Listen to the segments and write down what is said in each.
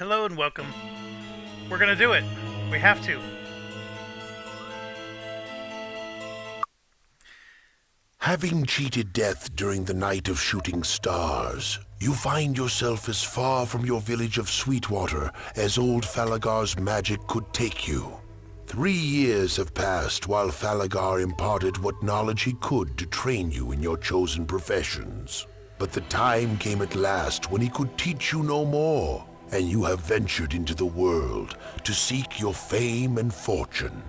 Hello and welcome. We're gonna do it. We have to. Having cheated death during the night of shooting stars, you find yourself as far from your village of Sweetwater as old Falagar's magic could take you. 3 years have passed while Falagar imparted what knowledge he could to train you in your chosen professions. But the time came at last when he could teach you no more, and you have ventured into the world to seek your fame and fortune.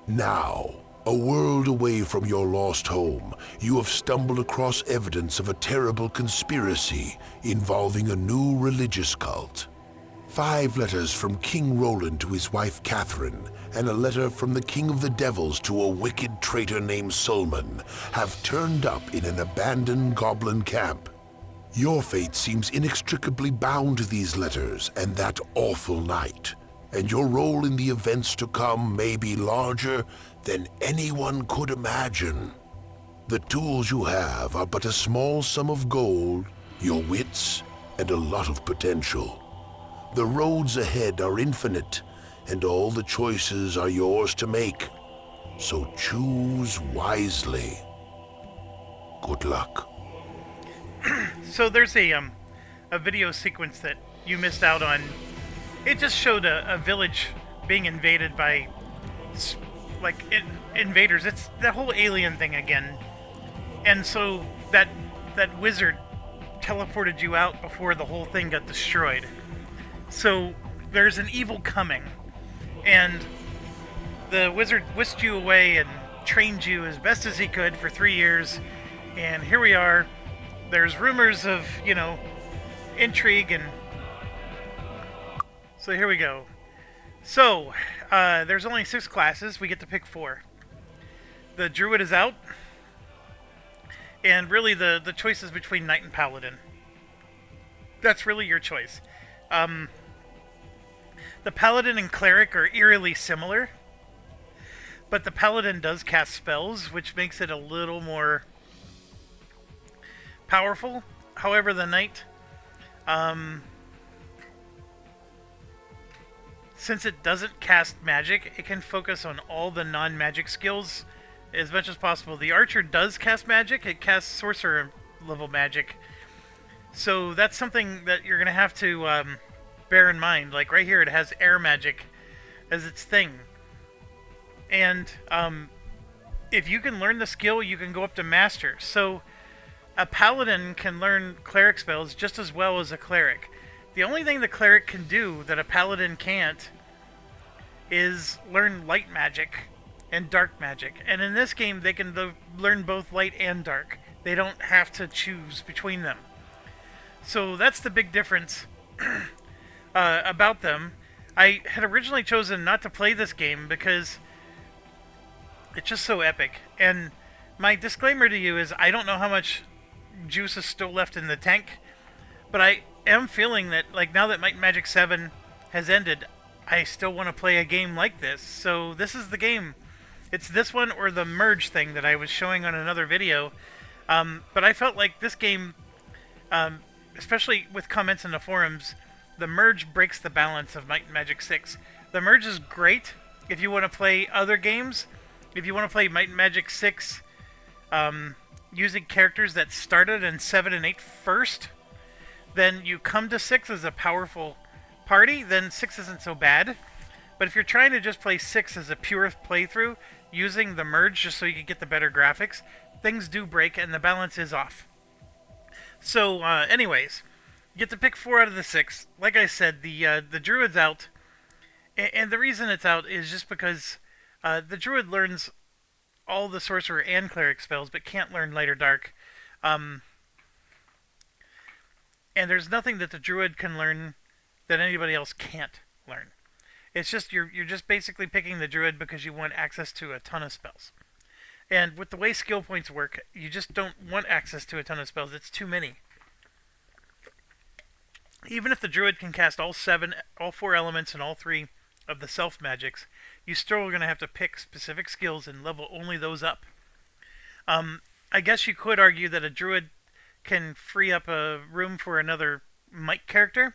Now, a world away from your lost home, you have stumbled across evidence of a terrible conspiracy involving a new religious cult. 5 letters from King Roland to his wife Catherine, and a letter from the King of the Devils to a wicked traitor named Sulman, have turned up in an abandoned goblin camp. Your fate seems inextricably bound to these letters and that awful night, and your role in the events to come may be larger than anyone could imagine. The tools you have are but a small sum of gold, your wits, and a lot of potential. The roads ahead are infinite, and all the choices are yours to make. So choose wisely. Good luck. So there's a video sequence that you missed out on. It just showed a village being invaded by invaders. It's that whole alien thing again. And so that wizard teleported you out before the whole thing got destroyed. So there's an evil coming, and the wizard whisked you away and trained you as best as he could for 3 years. And here we are. There's rumors of, intrigue, and so here we go. So, there's only 6 classes. We get to pick 4. The druid is out, and really the choice is between knight and paladin. That's really your choice. The paladin and cleric are eerily similar, but the paladin does cast spells, which makes it a little more powerful. However, the knight, since it doesn't cast magic, it can focus on all the non-magic skills as much as possible. The archer does cast magic. It casts sorcerer level magic. So that's something that you're going to have to bear in mind. Like right here, it has air magic as its thing. And if you can learn the skill, you can go up to master. So a paladin can learn cleric spells just as well as a cleric. The only thing the cleric can do that a paladin can't is learn light magic and dark magic. And in this game, they can learn both light and dark. They don't have to choose between them. So that's the big difference about them. I had originally chosen not to play this game because it's just so epic. And my disclaimer to you is I don't know how much juice is still left in the tank, but I am feeling that, like, now that Might and Magic 7 has ended, I still want to play a game like this. So this is the game. It's this one or the merge thing that I was showing on another video. But I felt like this game, especially with comments in the forums, the merge breaks the balance of Might and Magic 6. The merge is great if you want to play other games. If you want to play Might and Magic 6 using characters that started in 7 and 8 first, then you come to 6 as a powerful party, then 6 isn't so bad. But if you're trying to just play 6 as a pure playthrough, using the merge just so you can get the better graphics, things do break and the balance is off. So, anyways, you get to pick 4 out of the 6. Like I said, the druid's out, and the reason it's out is just because the druid learns all the sorcerer and cleric spells, but can't learn light or dark. And there's nothing that the druid can learn that anybody else can't learn. It's just you're just basically picking the druid because you want access to a ton of spells. And with the way skill points work, you just don't want access to a ton of spells. It's too many. Even if the druid can cast all 4 elements and all 3 of the self magics, you still are going to have to pick specific skills and level only those up. I guess you could argue that a druid can free up a room for another Mike character,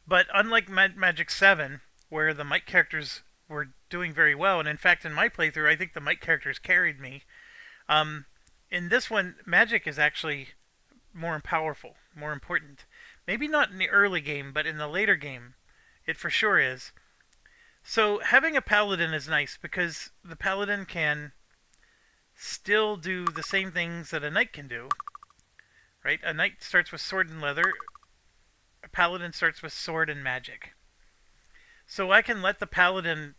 But unlike Magic 7, where the Mike characters were doing very well, and in fact, in my playthrough, I think the Mike characters carried me. Um, in this one, Magic is actually more powerful, more important. Maybe not in the early game, but in the later game, it for sure is. So having a paladin is nice because the paladin can still do the same things that a knight can do, right? A knight starts with sword and leather, a paladin starts with sword and magic. So I can let the paladin,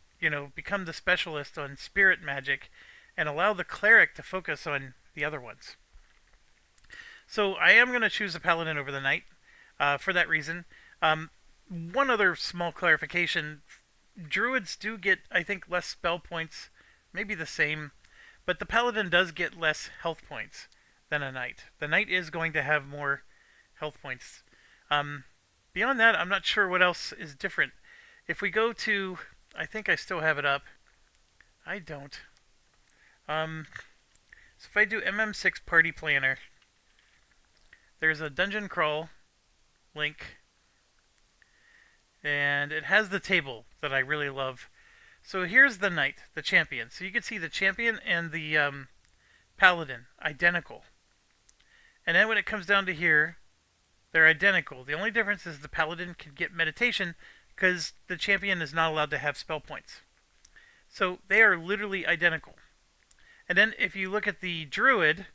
become the specialist on spirit magic and allow the cleric to focus on the other ones. So I am going to choose the paladin over the knight for that reason. One other small clarification: druids do get, I think, less spell points, maybe the same, but the paladin does get less health points than a knight. The knight is going to have more health points. Um, Beyond that, I'm not sure what else is different. If we go to, I think I still have it up. I don't. So if I do MM6 Party Planner, there's a dungeon crawl link, and it has the table that I really love. So here's the knight, the champion. So you can see the champion and the paladin identical. And then when it comes down to here, they're identical. The only difference is the paladin can get meditation because the champion is not allowed to have spell points. So they are literally identical. And then if you look at the druid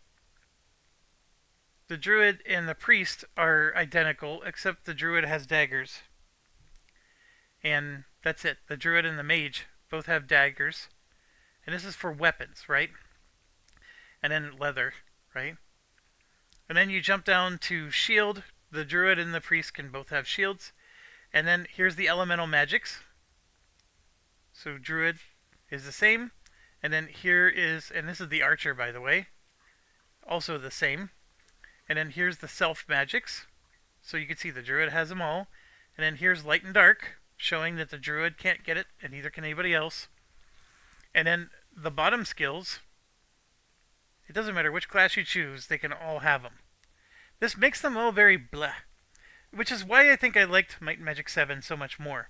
and the priest are identical, except the druid has daggers. And that's it. The druid and the mage both have daggers. And this is for weapons, right? And then leather, right? And then you jump down to shield. The druid and the priest can both have shields. And then here's the elemental magics. So druid is the same. And then here is, and this is the archer, by the way, also the same. And then here's the self magics. So you can see the druid has them all. And then here's light and dark, showing that the druid can't get it, and neither can anybody else. And then the bottom skills, it doesn't matter which class you choose, they can all have them. This makes them all very blah. Which is why I think I liked Might and Magic 7 so much more.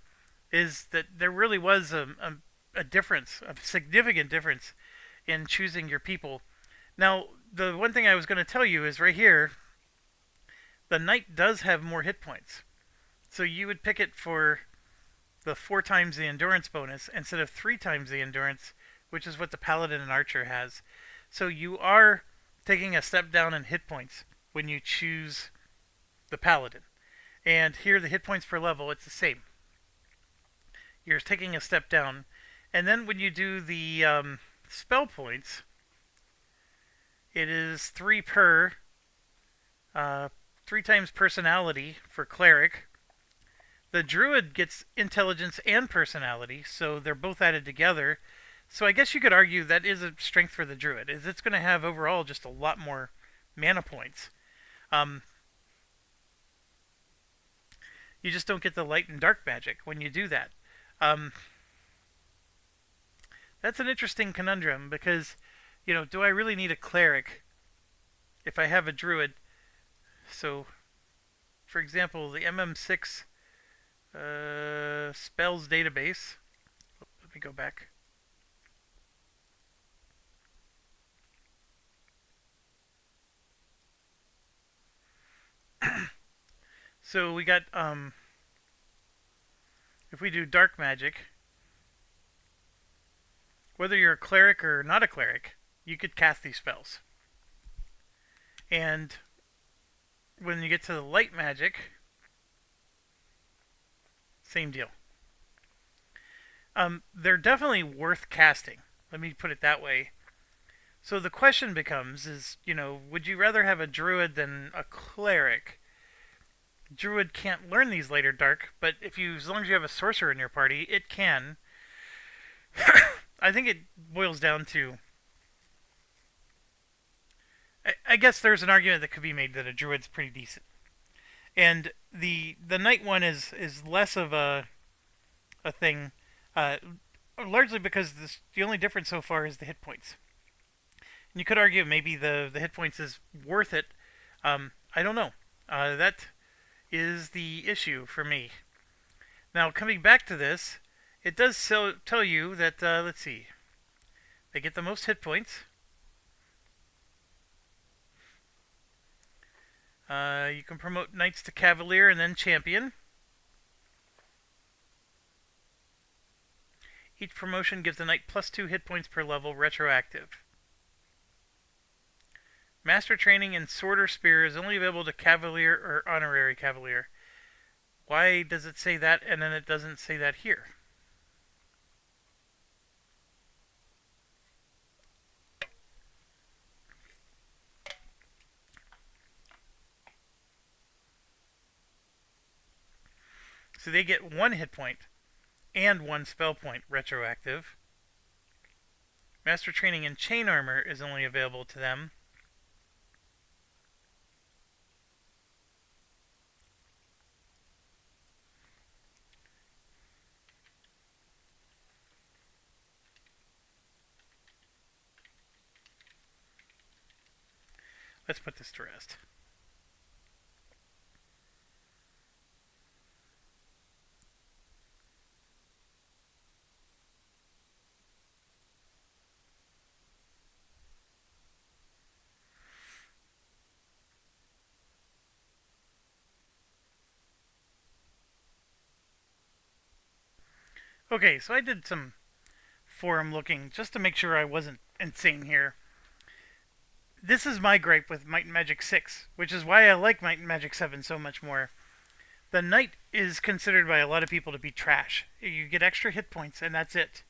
Is that there really was a difference, a significant difference in choosing your people. Now, the one thing I was going to tell you is right here, the knight does have more hit points. So you would pick it for the 4 times the endurance bonus instead of 3 times the endurance, which is what the paladin and archer has. So you are taking a step down in hit points when you choose the paladin. And here the hit points per level, it's the same. You're taking a step down. And then when you do the spell points, it is 3 per, 3 times personality for cleric. The druid gets intelligence and personality, so they're both added together. So I guess you could argue that is a strength for the druid, is it's going to have overall just a lot more mana points. You just don't get the light and dark magic when you do that. That's an interesting conundrum because, do I really need a cleric if I have a druid? So, for example, the MM6 spells database. Let me go back. So we got, if we do dark magic, whether you're a cleric or not a cleric, you could cast these spells. And when you get to the light magic, same deal. They're definitely worth casting. Let me put it that way. So the question becomes is, would you rather have a druid than a cleric? Druid can't learn these later dark, but as long as you have a sorcerer in your party, it can. I think it boils down to, I guess there's an argument that could be made that a druid's pretty decent. And the knight one is less of a thing, largely because the only difference so far is the hit points. And you could argue maybe the hit points is worth it. I don't know. That is the issue for me. Now, coming back to this, it does tell you that, let's see, they get the most hit points. You can promote knights to cavalier and then champion. Each promotion gives the knight plus 2 hit points per level, retroactive. Master training in sword or spear is only available to cavalier or honorary cavalier. Why does it say that and then it doesn't say that here? So they get 1 hit point and 1 spell point retroactive. Master training in chain armor is only available to them. Let's put this to rest. Okay, so I did some forum looking just to make sure I wasn't insane here. This is my gripe with Might and Magic 6, which is why I like Might and Magic 7 so much more. The knight is considered by a lot of people to be trash. You get extra hit points and that's it.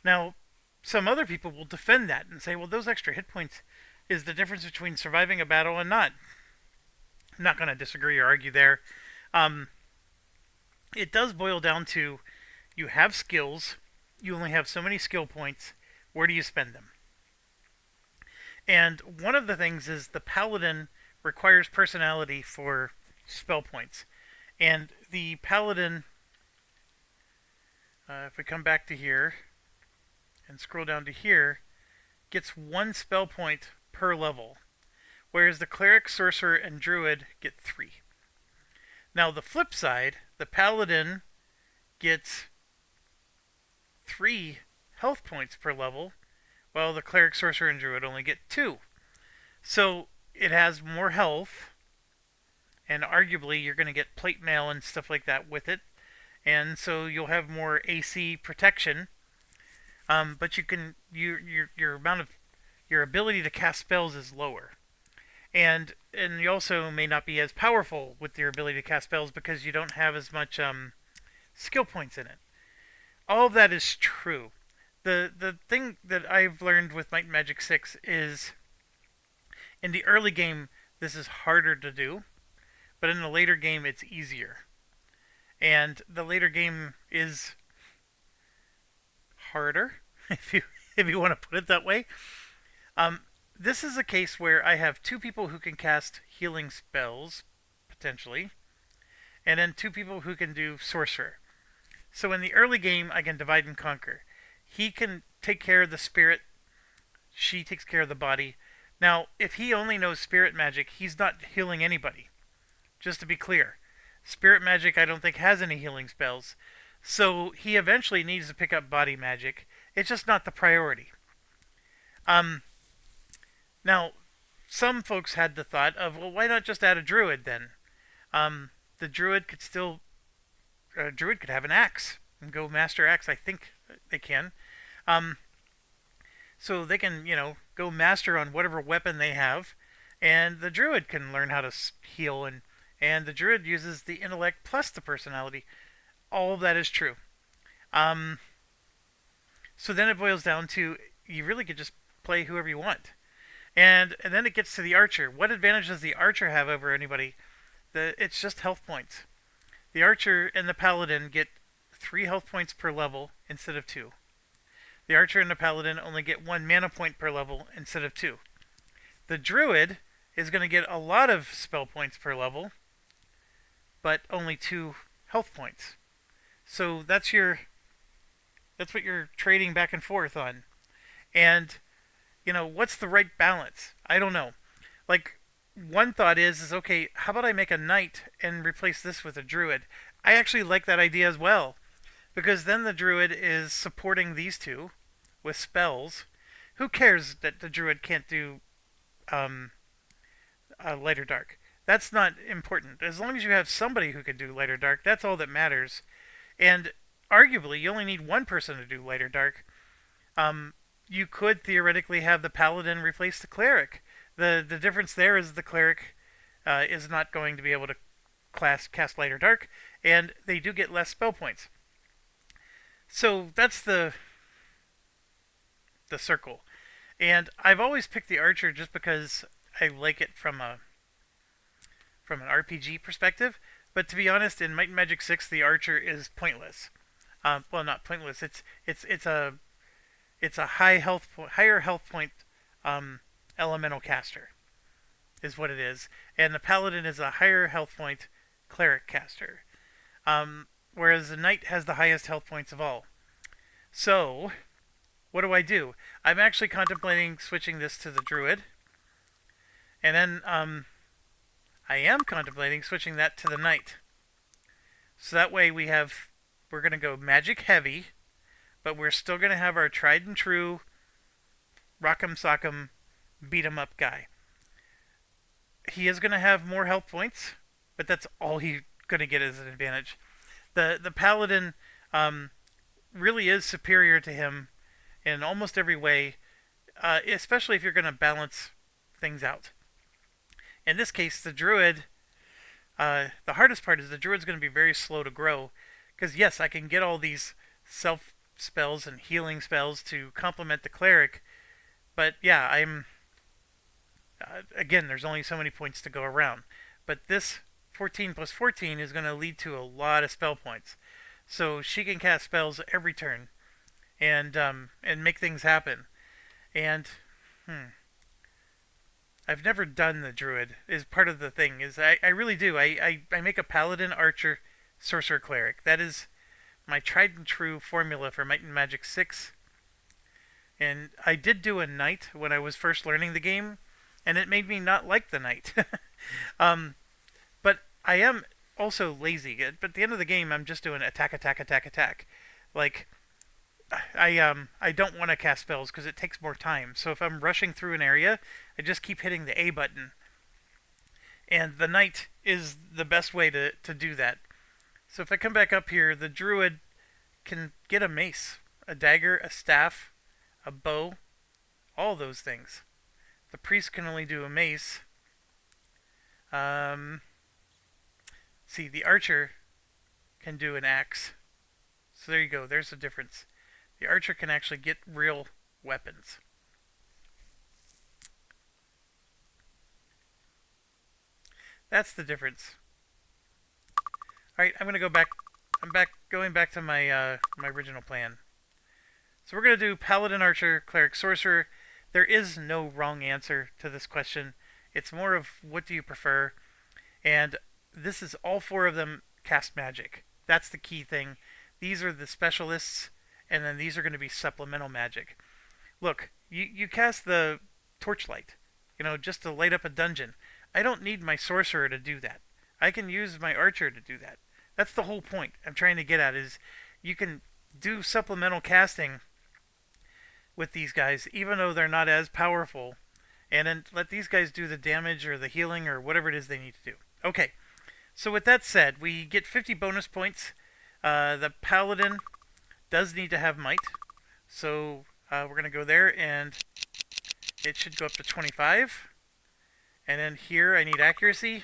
Now, some other people will defend that and say, well, those extra hit points is the difference between surviving a battle and not. I'm not going to disagree or argue there. It does boil down to you have skills, you only have so many skill points, where do you spend them? And one of the things is the paladin requires personality for spell points. And the paladin, if we come back to here and scroll down to here, gets 1 spell point per level, whereas the cleric, sorcerer, and druid get 3. Now the flip side, the paladin gets 3 health points per level, while the cleric, sorcerer, and druid only get 2. So it has more health, and arguably you're going to get plate mail and stuff like that with it, and so you'll have more AC protection. But you can your amount of your ability to cast spells is lower, and you also may not be as powerful with your ability to cast spells because you don't have as much skill points in it. All of that is true. The thing that I've learned with Might and Magic 6 is in the early game this is harder to do, but in the later game it's easier. And the later game is harder, if you want to put it that way. This is a case where I have 2 people who can cast healing spells, potentially, and then 2 people who can do sorcerer. So in the early game, I can divide and conquer. He can take care of the spirit, she takes care of the body. Now, if he only knows spirit magic, he's not healing anybody. Just to be clear, spirit magic I don't think has any healing spells. So he eventually needs to pick up body magic. It's just not the priority. Now, some folks had the thought of, well, why not just add a druid then? The druid could still, a druid could have an axe and go master axe. I think they can. So they can, go master on whatever weapon they have, and the druid can learn how to heal, and the druid uses the intellect plus the personality. All of that is true. So then it boils down to you really could just play whoever you want. And then it gets to the archer. What advantage does the archer have over anybody? It's just health points. The archer and the paladin get 3 health points per level instead of 2. The archer and the paladin only get 1 mana point per level instead of 2. The druid is going to get a lot of spell points per level, but only 2 health points. So that's what you're trading back and forth on. And what's the right balance? I don't know. Like, one thought is okay, how about I make a knight and replace this with a druid? I actually like that idea as well, because then the druid is supporting these two with spells. Who cares that the druid can't do um, light or dark? That's not important. As long as you have somebody who can do light or dark, that's all that matters. And arguably, you only need one person to do light or dark. Um, you could theoretically have the paladin replace the cleric. The difference there is the cleric is not going to be able to cast light or dark, and they do get less spell points. So that's the circle. And I've always picked the archer just because I like it from an RPG perspective. But to be honest, in Might and Magic 6, the archer is pointless. Well, not pointless. It's a higher health point um, elemental caster is what it is, and the paladin is a higher health point cleric caster. Whereas the knight has the highest health points of all. So what do? I'm actually contemplating switching this to the druid, and then I am contemplating switching that to the knight. So that way we're gonna go magic heavy, but we're still gonna have our tried and true rock'em sock'em beat 'em up guy. He is gonna have more health points, but that's all he's gonna get as an advantage. The paladin really is superior to him in almost every way, especially if you're gonna balance things out. In this case, the druid, the hardest part is the druid's going to be very slow to grow. Because, yes, I can get all these self spells and healing spells to complement the cleric. But, yeah, again, there's only so many points to go around. But this 14 plus 14 is going to lead to a lot of spell points. So she can cast spells every turn and make things happen. And, I've never done the druid. Is part of the thing. Is I really do. I make a paladin, archer, sorcerer, cleric. That is my tried and true formula for Might and Magic 6. And I did do a knight when I was first learning the game, and it made me not like the knight. But I am also lazy. But at the end of the game, I'm just doing attack, attack, attack, attack. Like I don't want to cast spells because it takes more time. So if I'm rushing through an area, I just keep hitting the A button. And the knight is the best way to do that. So if I come back up here, the druid can get a mace, a dagger, a staff, a bow, all those things. The priest can only do a mace. See, the archer can do an axe. So there you go. There's the difference. The archer can actually get real weapons. That's the difference. All right, I'm gonna go back. Going back to my original plan. So we're gonna do paladin, archer, cleric, sorcerer. There is no wrong answer to this question. It's more of what do you prefer, and this is all four of them cast magic. That's the key thing. These are the specialists, and then these are going to be supplemental magic. Look, you cast the torchlight, just to light up a dungeon. I don't need my sorcerer to do that. I can use my archer to do that. That's the whole point I'm trying to get at is you can do supplemental casting with these guys, even though they're not as powerful, and then let these guys do the damage or the healing or whatever it is they need to do. Okay, so with that said, we get 50 bonus points. The paladin does need to have might, so we're going to go there, and it should go up to 25. And then here I need accuracy.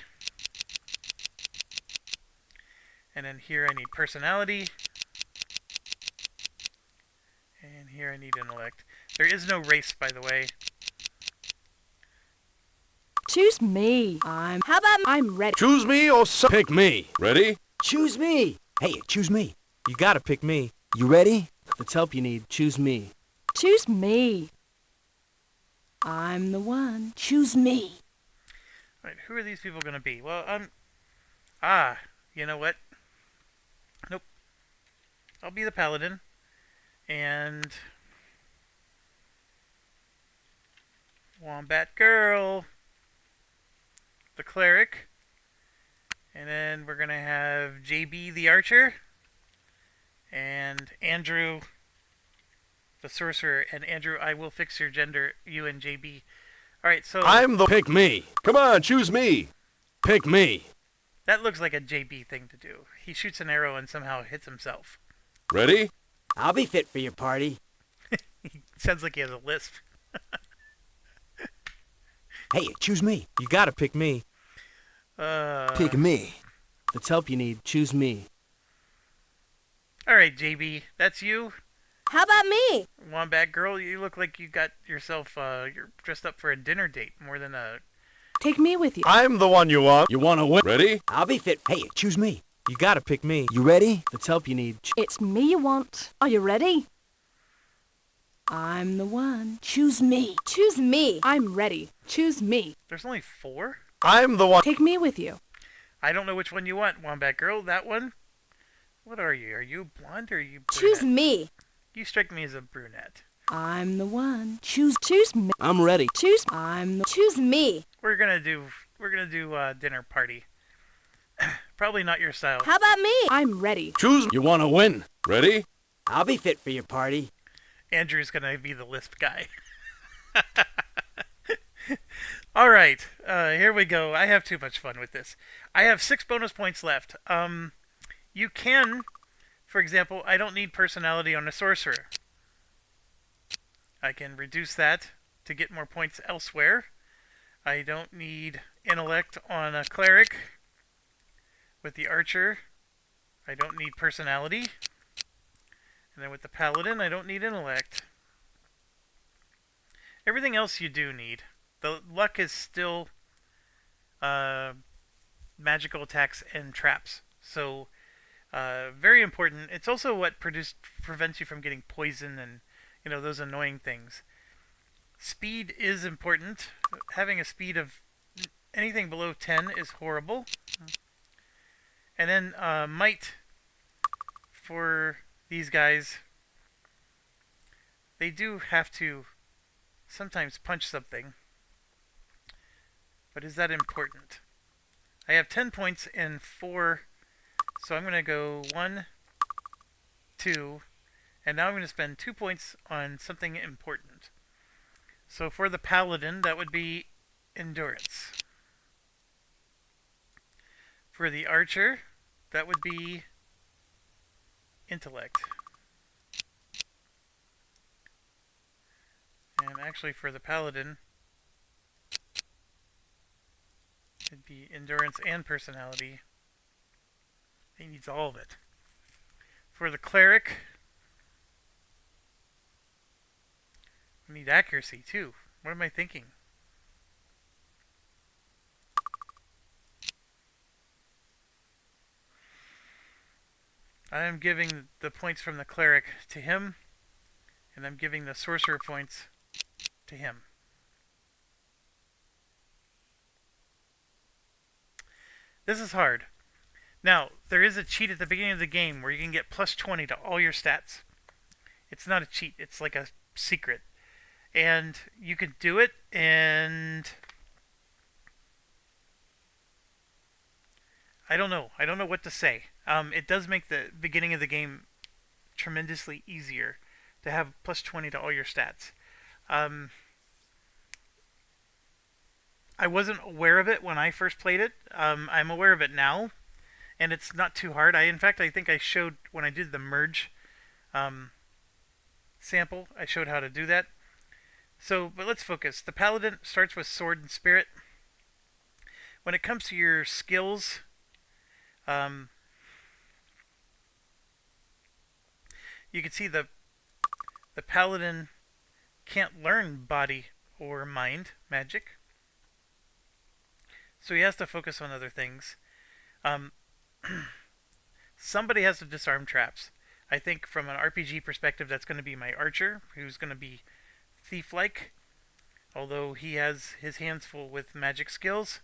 And then here I need personality. And here I need intellect. There is no race, by the way. Choose me. How about I'm ready? Choose me or pick me. Ready? Choose me. Hey, choose me. You gotta pick me. You ready? Let's help you need. Choose me. Choose me. I'm the one. Choose me. Alright, who are these people going to be? Well, you know what? Nope. I'll be the paladin. And Wombat Girl, the cleric, And then we're going to have JB the archer and Andrew the sorcerer. And Andrew, I will fix your gender, you and JB. Alright, so I'm the... Pick me. Come on, choose me. Pick me. that looks like a JB thing to do. He shoots an arrow and somehow hits himself. Ready? I'll be fit for your party. Sounds like he has a lisp. Hey, choose me. You gotta pick me. Pick me. That's help you need. Choose me. Alright, JB, that's you. How about me? Wombat girl, you look like you got yourself, you're dressed up for a dinner date more than a... Take me with you. I'm the one you want. You want to win? Ready? I'll be fit. Hey, choose me. You gotta pick me. You ready? That's help you need. It's me you want. Are you ready? I'm the one. Choose me. Choose me. I'm ready. Choose me. There's only 4? I'm the one. Take me with you. I don't know which one you want, Wombat girl. That one? What are you? Are you blonde or are you brunette? Choose me. You strike me as a brunette. I'm the one. Choose me. I'm ready. Choose me. We're gonna do dinner party. Probably not your style. How about me? I'm ready. Choose. You want to win? Ready? I'll be fit for your party. Andrew's gonna be the lisp guy. All right, here we go. I have too much fun with this. I have 6 bonus points left. You can, for example, I don't need personality on a sorcerer. I can reduce that to get more points elsewhere. I don't need intellect on a cleric. With the archer, I don't need personality. And then with the paladin, I don't need intellect. Everything else you do need. The luck is still magical attacks and traps. So, very important. It's also what prevents you from getting poison and, those annoying things. Speed is important. Having a speed of anything below 10 is horrible. And then might for these guys, they do have to sometimes punch something. But is that important? I have 10 points in 4, so I'm going to go 1, 2, and now I'm going to spend 2 points on something important. So for the paladin, that would be endurance. For the archer, that would be intellect. And actually for the paladin, it'd be endurance and personality. He needs all of it. For the cleric, we need accuracy too. What am I thinking? I am giving the points from the cleric to him, and I'm giving the sorcerer points to him. This is hard. Now, there is a cheat at the beginning of the game where you can get plus 20 to all your stats. It's not a cheat, it's like a secret. And you can do it, and I don't know what to say. It does make the beginning of the game tremendously easier to have plus 20 to all your stats. I wasn't aware of it when I first played it. I'm aware of it now, and it's not too hard. In fact, I think I showed when I did the merge sample, I showed how to do that. So, but let's focus. The paladin starts with sword and spirit. When it comes to your skills, you can see the paladin can't learn body or mind magic, so he has to focus on other things. Somebody has to disarm traps. I think from an RPG perspective, that's going to be my archer, who's going to be thief-like, although he has his hands full with magic skills.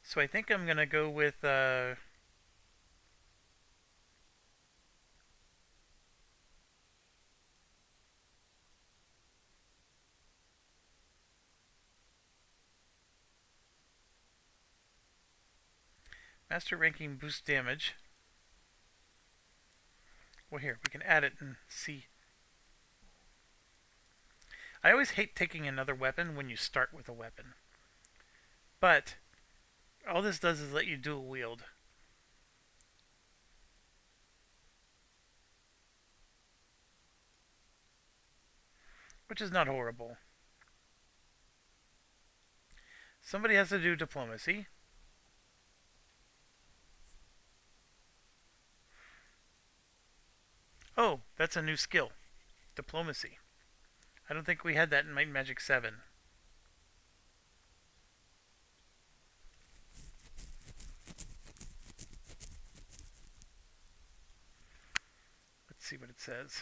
So I think I'm going to go with Master ranking boosts damage. Well, here, we can add it and see. I always hate taking another weapon when you start with a weapon. But all this does is let you dual wield. Which is not horrible. Somebody has to do diplomacy. Oh, that's a new skill. Diplomacy. I don't think we had that in Might and Magic 7. Let's see what it says.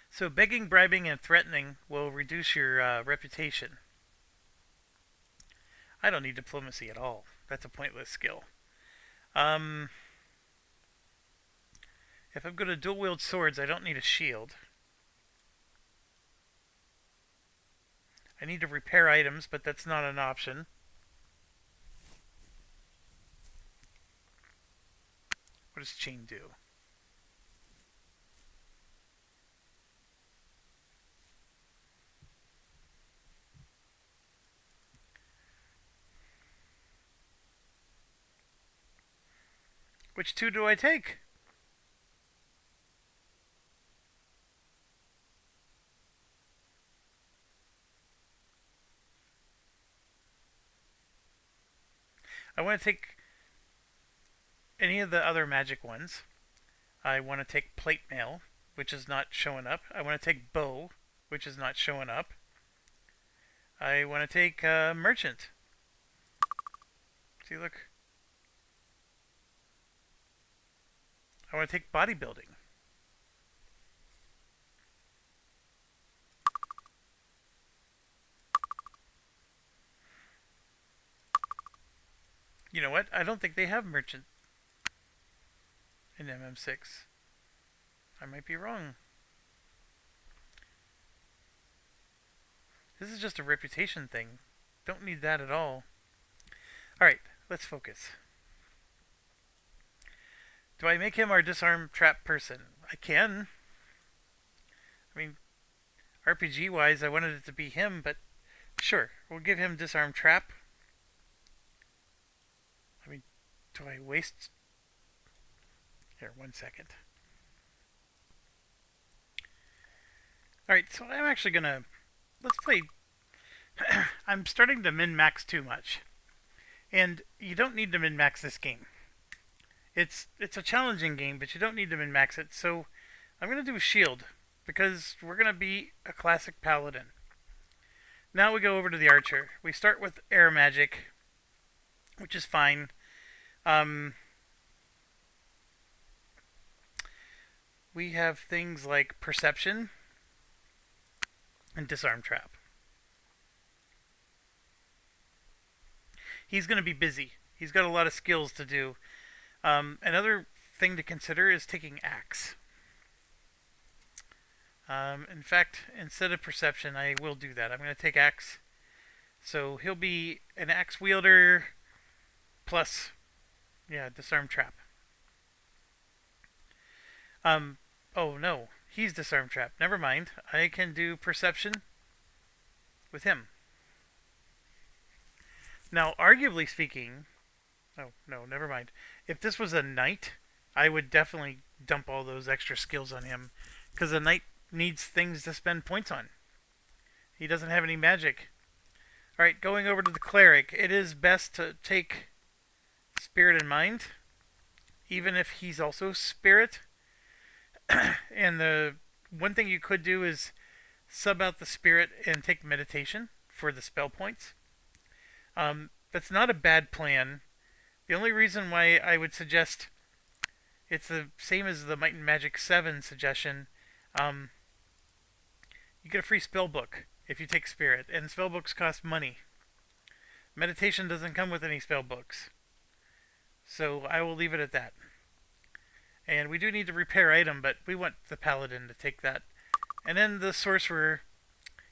So begging, bribing, and threatening will reduce your reputation. I don't need diplomacy at all. That's a pointless skill. If I'm going to dual wield swords, I don't need a shield. I need to repair items, but that's not an option. What does chain do? Which two do I take? I want to take any of the other magic ones. I want to take plate mail, which is not showing up. I want to take bow, which is not showing up. I want to take merchant. See, look. I want to take bodybuilding. You know what? I don't think they have merchant in MM6. I might be wrong. This is just a reputation thing. Don't need that at all. Alright, let's focus. Do I make him our disarm trap person? I can. I mean, RPG wise, I wanted it to be him, but sure, we'll give him disarm trap. I mean, do I waste... Here, 1 second. Alright, so I'm actually gonna... Let's play... I'm starting to min-max too much. And you don't need to min-max this game. It's a challenging game, but you don't need to min-max it. So I'm going to do a shield, because we're going to be a classic paladin. Now we go over to the archer. We start with air magic, which is fine. We have things like perception and disarm trap. He's going to be busy. He's got a lot of skills to do. Another thing to consider is taking axe. In fact, instead of perception, I will do that. I'm going to take axe. So he'll be an axe wielder plus, yeah, disarm trap. Oh no, he's disarm trap. Never mind. I can do perception with him. Now, arguably speaking, oh no, never mind. If this was a knight, I would definitely dump all those extra skills on him, because a knight needs things to spend points on. He doesn't have any magic. Alright, going over to the cleric, it is best to take spirit in mind, even if he's also spirit. And the one thing you could do is sub out the spirit and take meditation for the spell points. That's not a bad plan. The only reason why I would suggest it's the same as the Might and Magic 7 suggestion. You get a free spell book if you take spirit, and spell books cost money. Meditation doesn't come with any spell books, so I will leave it at that. And we do need to repair item, but we want the paladin to take that. And then the sorcerer,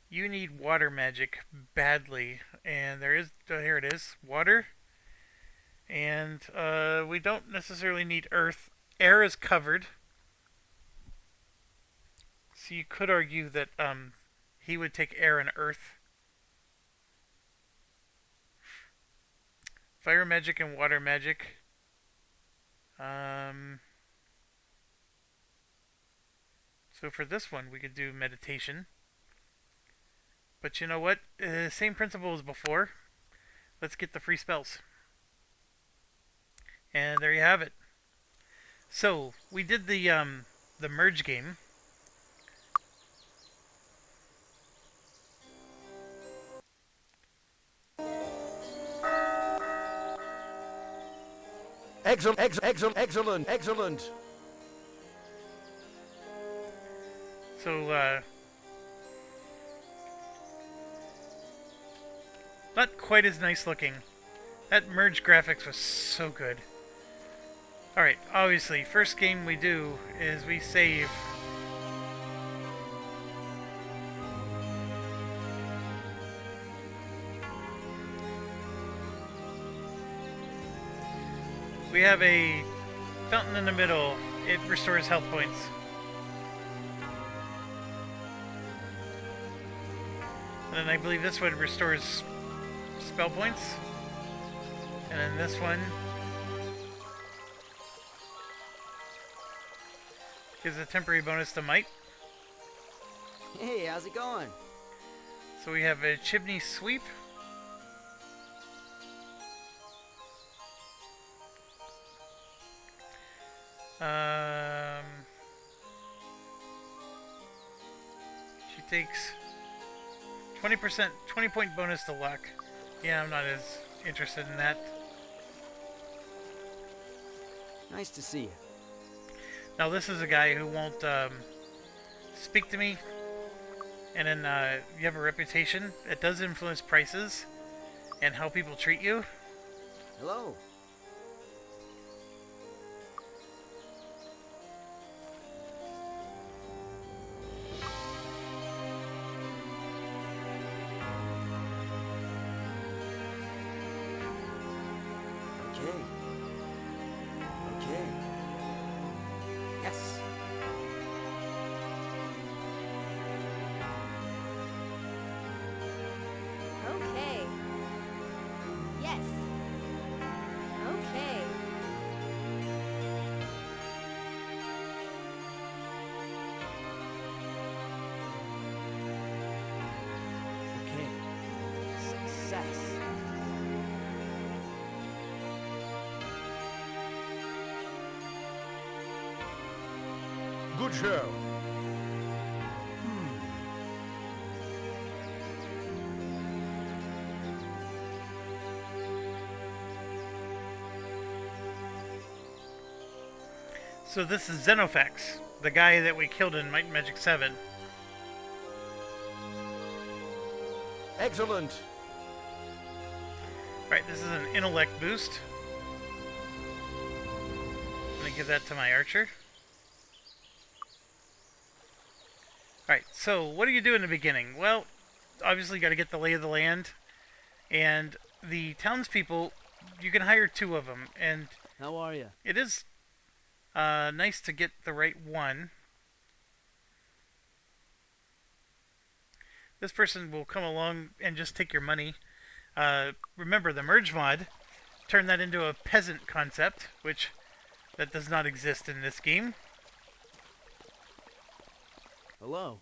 you need water magic badly, and there is, here it is, water. And we don't necessarily need earth. Air is covered. So you could argue that he would take air and earth. Fire magic and water magic. So for this one, we could do meditation. But you know what? Same principle as before. Let's get the free spells. And there you have it. So we did the merge game. Excellent. So not quite as nice looking. That merge graphics was so good. Alright, obviously, first game we do is we save. We have a fountain in the middle. It restores health points. And then I believe this one restores spell points. And then this one gives a temporary bonus to might. Hey, how's it going? So we have a chimney sweep. She takes 20%, 20-point bonus to luck. Yeah, I'm not as interested in that. Nice to see you. Now this is a guy who won't speak to me. And then you have a reputation. It does influence prices and how people treat you. Hello. Okay. Yes. Okay. Yes. Okay. Okay. Success. Good show. So this is Xenophax, the guy that we killed in Might and Magic 7. Excellent. Alright, this is an intellect boost. I'm gonna give that to my archer. Alright, so what do you do in the beginning? Well, obviously you gotta get the lay of the land. And the townspeople, you can hire 2 of them. And How are you? it is nice to get the right one. This person will come along and just take your money. Remember, the merge mod turned that into a peasant concept, which that does not exist in this game. Hello.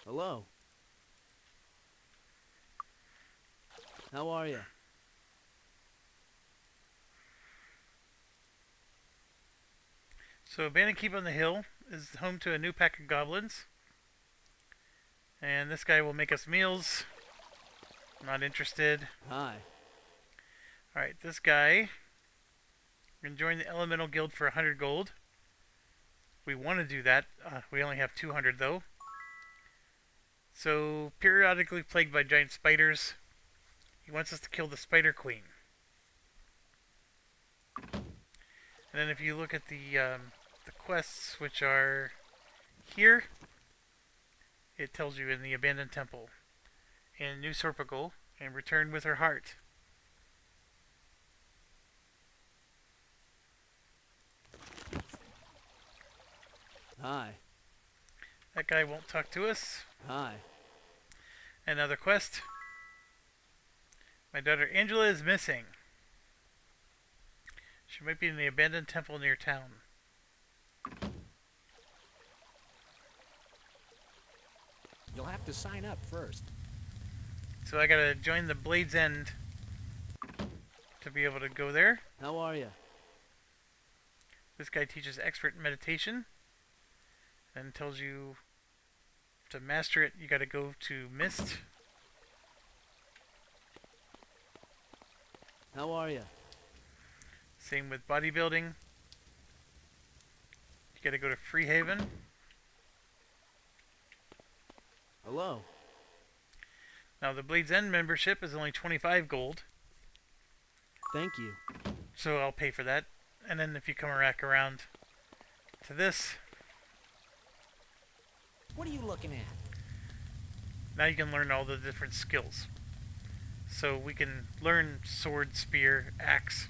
Hello. How are you? So Abandoned Keep on the Hill is home to a new pack of goblins. And this guy will make us meals. Not interested. Hi. Alright, this guy. We're going to join the Elemental Guild for 100 gold. We want to do that. We only have 200 though. So, periodically plagued by giant spiders. He wants us to kill the Spider Queen. And then if you look at the quests, which are here, it tells you in the Abandoned Temple. in New Sorpigal and return with her heart. Hi. That guy won't talk to us. Hi. Another quest. My daughter Angela is missing. She might be in the abandoned temple near town. You'll have to sign up first. So I gotta join the Blade's End to be able to go there. How are you? This guy teaches expert meditation and tells you to master it, you gotta go to Mist. How are you? Same with bodybuilding. You gotta go to Freehaven. Hello. Now the Blade's End membership is only 25 gold, Thank you. so I'll pay for that. And then if you come back around to this, What are you looking at? now you can learn all the different skills. So we can learn sword, spear, axe,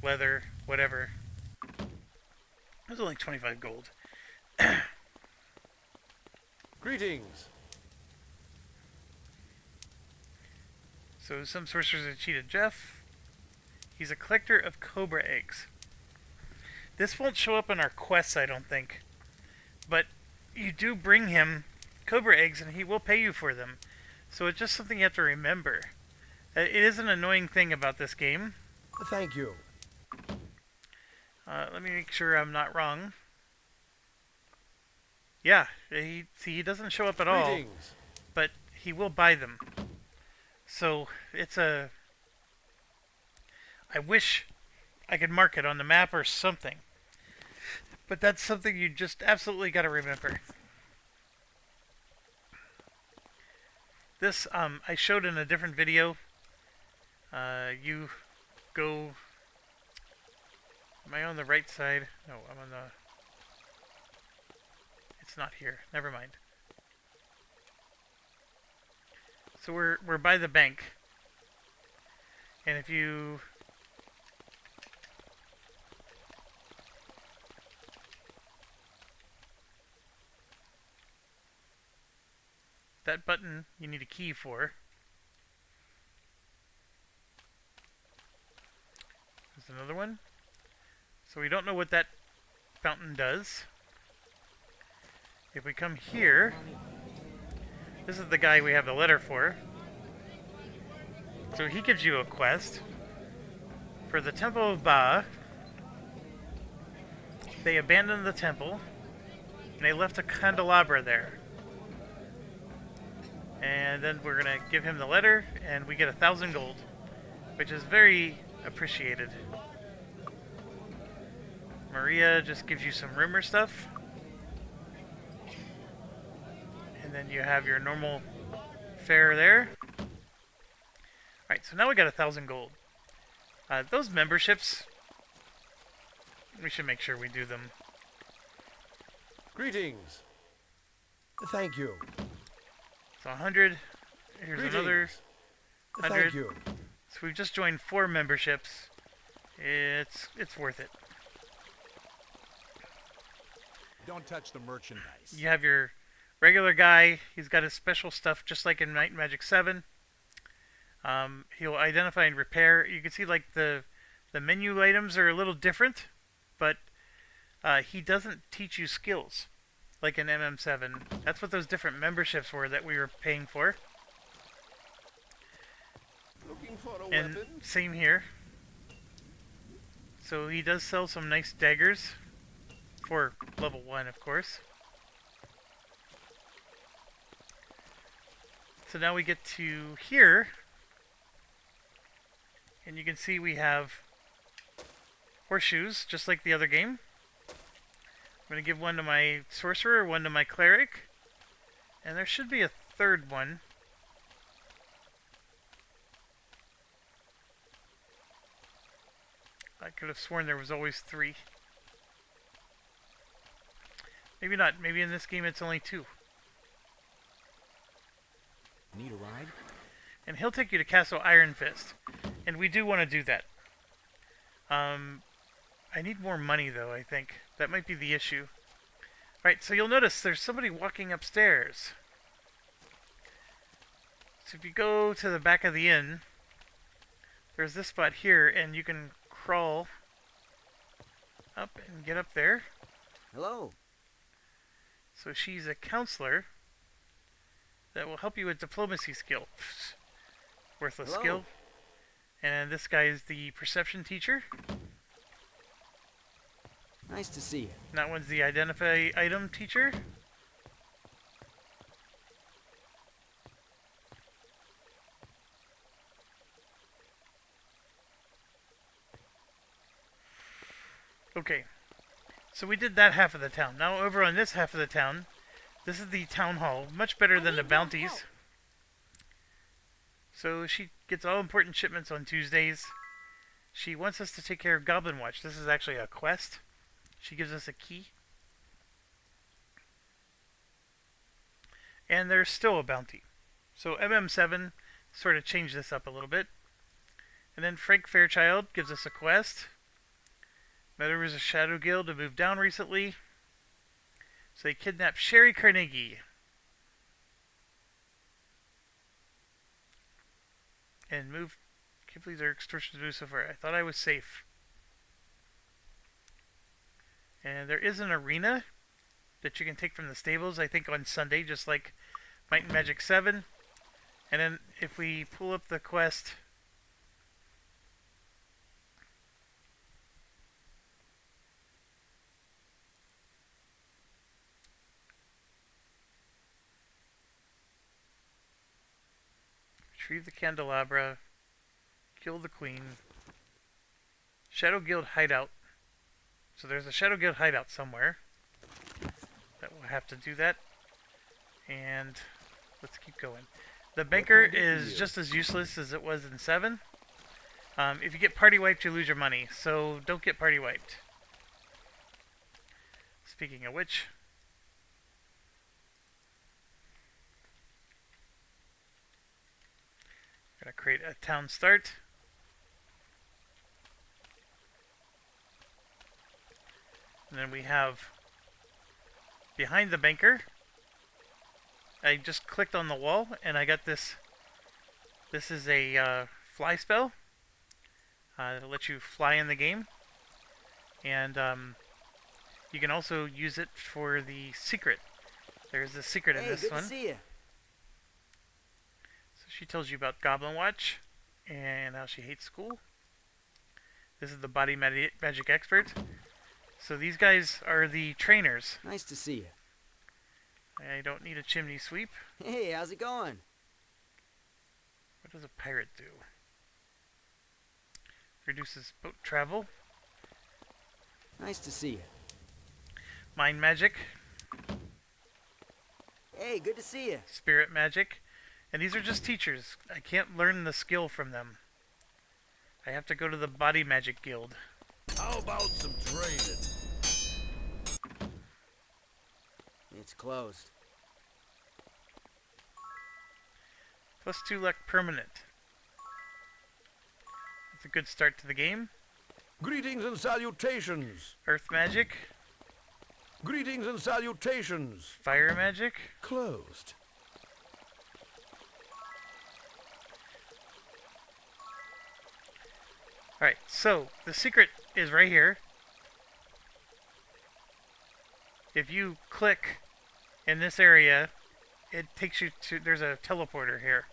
leather, whatever. It was only 25 gold. Greetings. So some sorcerers have cheated Jeff. He's a collector of cobra eggs. This won't show up in our quests, I don't think. But you do bring him cobra eggs and he will pay you for them. So it's just something you have to remember. It is an annoying thing about this game. Thank you. Let me make sure I'm not wrong. Yeah, he doesn't show up at all, Greetings. but he will buy them. So it's a... I wish I could mark it on the map or something. But that's something you just absolutely got to remember. This, I showed in a different video. You go... Am I on the right side? No, I'm on the... It's not here. Never mind. So we're by the bank. And if you... That button you need a key for. There's another one. So we don't know what that fountain does. If we come here, this is the guy we have the letter for. So he gives you a quest for the Temple of Ba. They abandoned the temple and they left a candelabra there. And then we're gonna give him the letter and we get 1,000 gold, which is very appreciated. Maria just gives you some rumor stuff. And then you have your normal fare there. Alright, so now we got 1,000 gold. Those memberships, we should make sure we do them. Greetings. Thank you. So 100. Here's Greetings. another 100. Thank you. So we've just joined 4 memberships. It's worth it. Don't touch the merchandise. You have your regular guy. He's got his special stuff, just like in Night Magic 7. He'll identify and repair. You can see like the menu items are a little different, but he doesn't teach you skills like in MM7. That's what those different memberships were that we were paying for. Looking for a And weapon? same here. So he does sell some nice daggers for level 1, of course. So now we get to here, and you can see we have horseshoes, just like the other game. I'm going to give one to my sorcerer, one to my cleric, and there should be a third one. I could have sworn there was always 3. Maybe not. Maybe in this game it's only 2. Need a ride? and he'll take you to Castle Iron Fist. And we do want to do that. I need more money, though, I think. That might be the issue. Alright, so you'll notice there's somebody walking upstairs. So if you go to the back of the inn, there's this spot here, and you can crawl up and get up there. Hello. So she's a counselor that will help you with diplomacy skill. Worthless Hello. skill. And this guy is the perception teacher. Nice to see you. And that one's the identify item teacher. Okay, so we did that half of the town. Now over on this half of the town, this is the town hall. Much better than the bounties. So she gets all important shipments on Tuesdays. She wants us to take care of Goblin Watch. This is actually a quest. She gives us a key. And there's still a bounty. So MM6 sort of changed this up a little bit. And then Frank Fairchild gives us a quest. Members of Shadow Guild have moved down recently. So they kidnap Sherry Carnegie. And move. Can't believe their extortions moved so far. I thought I was safe. And there is an arena that you can take from the stables, I think on Sunday, just like Might and Magic 7. And then if we pull up the quest, retrieve the candelabra, kill the queen, Shadow Guild hideout. So there's a Shadow Guild hideout somewhere. That we'll have to do that. And let's keep going. The banker is just as useless as it was in 7. If you get party wiped, you lose your money. So don't get party wiped. Speaking of which, I'm going to create a town start. And then we have behind the banker. I just clicked on the wall and I got this. This is a fly spell. It'll let you fly in the game. And you can also use it for the secret. There's a secret in this good one. to see you. So she tells you about Goblin Watch and how she hates school. This is the body magic expert. So these guys are the trainers. Nice to see you. I don't need a chimney sweep. Hey, how's it going? What does a pirate do? Reduces boat travel. Nice to see you. Mind magic. Hey, good to see you. Spirit magic. And these are just teachers. I can't learn the skill from them. I have to go to the body magic guild. How about some training? It's closed. +2 luck permanent. That's a good start to the game. Greetings and salutations. Earth magic. Greetings and salutations. Fire magic. Closed. Alright, so the secret is right here. If you click in this area, it takes you to, there's a teleporter here.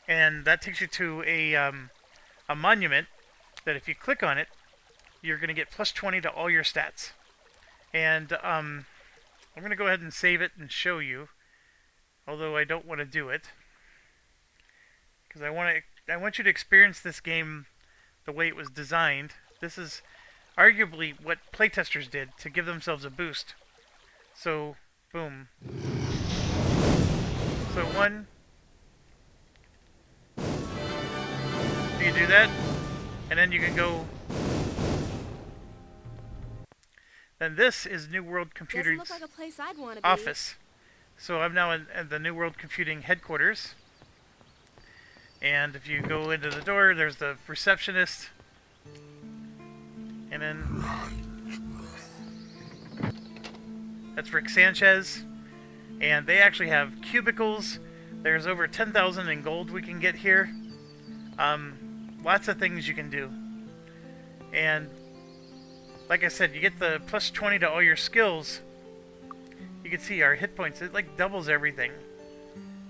And that takes you to a monument that if you click on it, you're going to get +20 to all your stats. And I'm going to go ahead and save it and show you, although I don't want to do it. Because I want you to experience this game the way it was designed. This is arguably what playtesters did to give themselves a boost. So, boom. So one, you can do that, and then you can go. Then this is New World Computing Doesn't look like a place I'd want to be. office. So I'm now in the New World Computing headquarters. And if you go into the door, there's the receptionist. And then that's Rick Sanchez. And they actually have cubicles. There's over 10,000 in gold we can get here. Lots of things you can do. And like I said, you get the plus 20 to all your skills. You can see our hit points. It like doubles everything.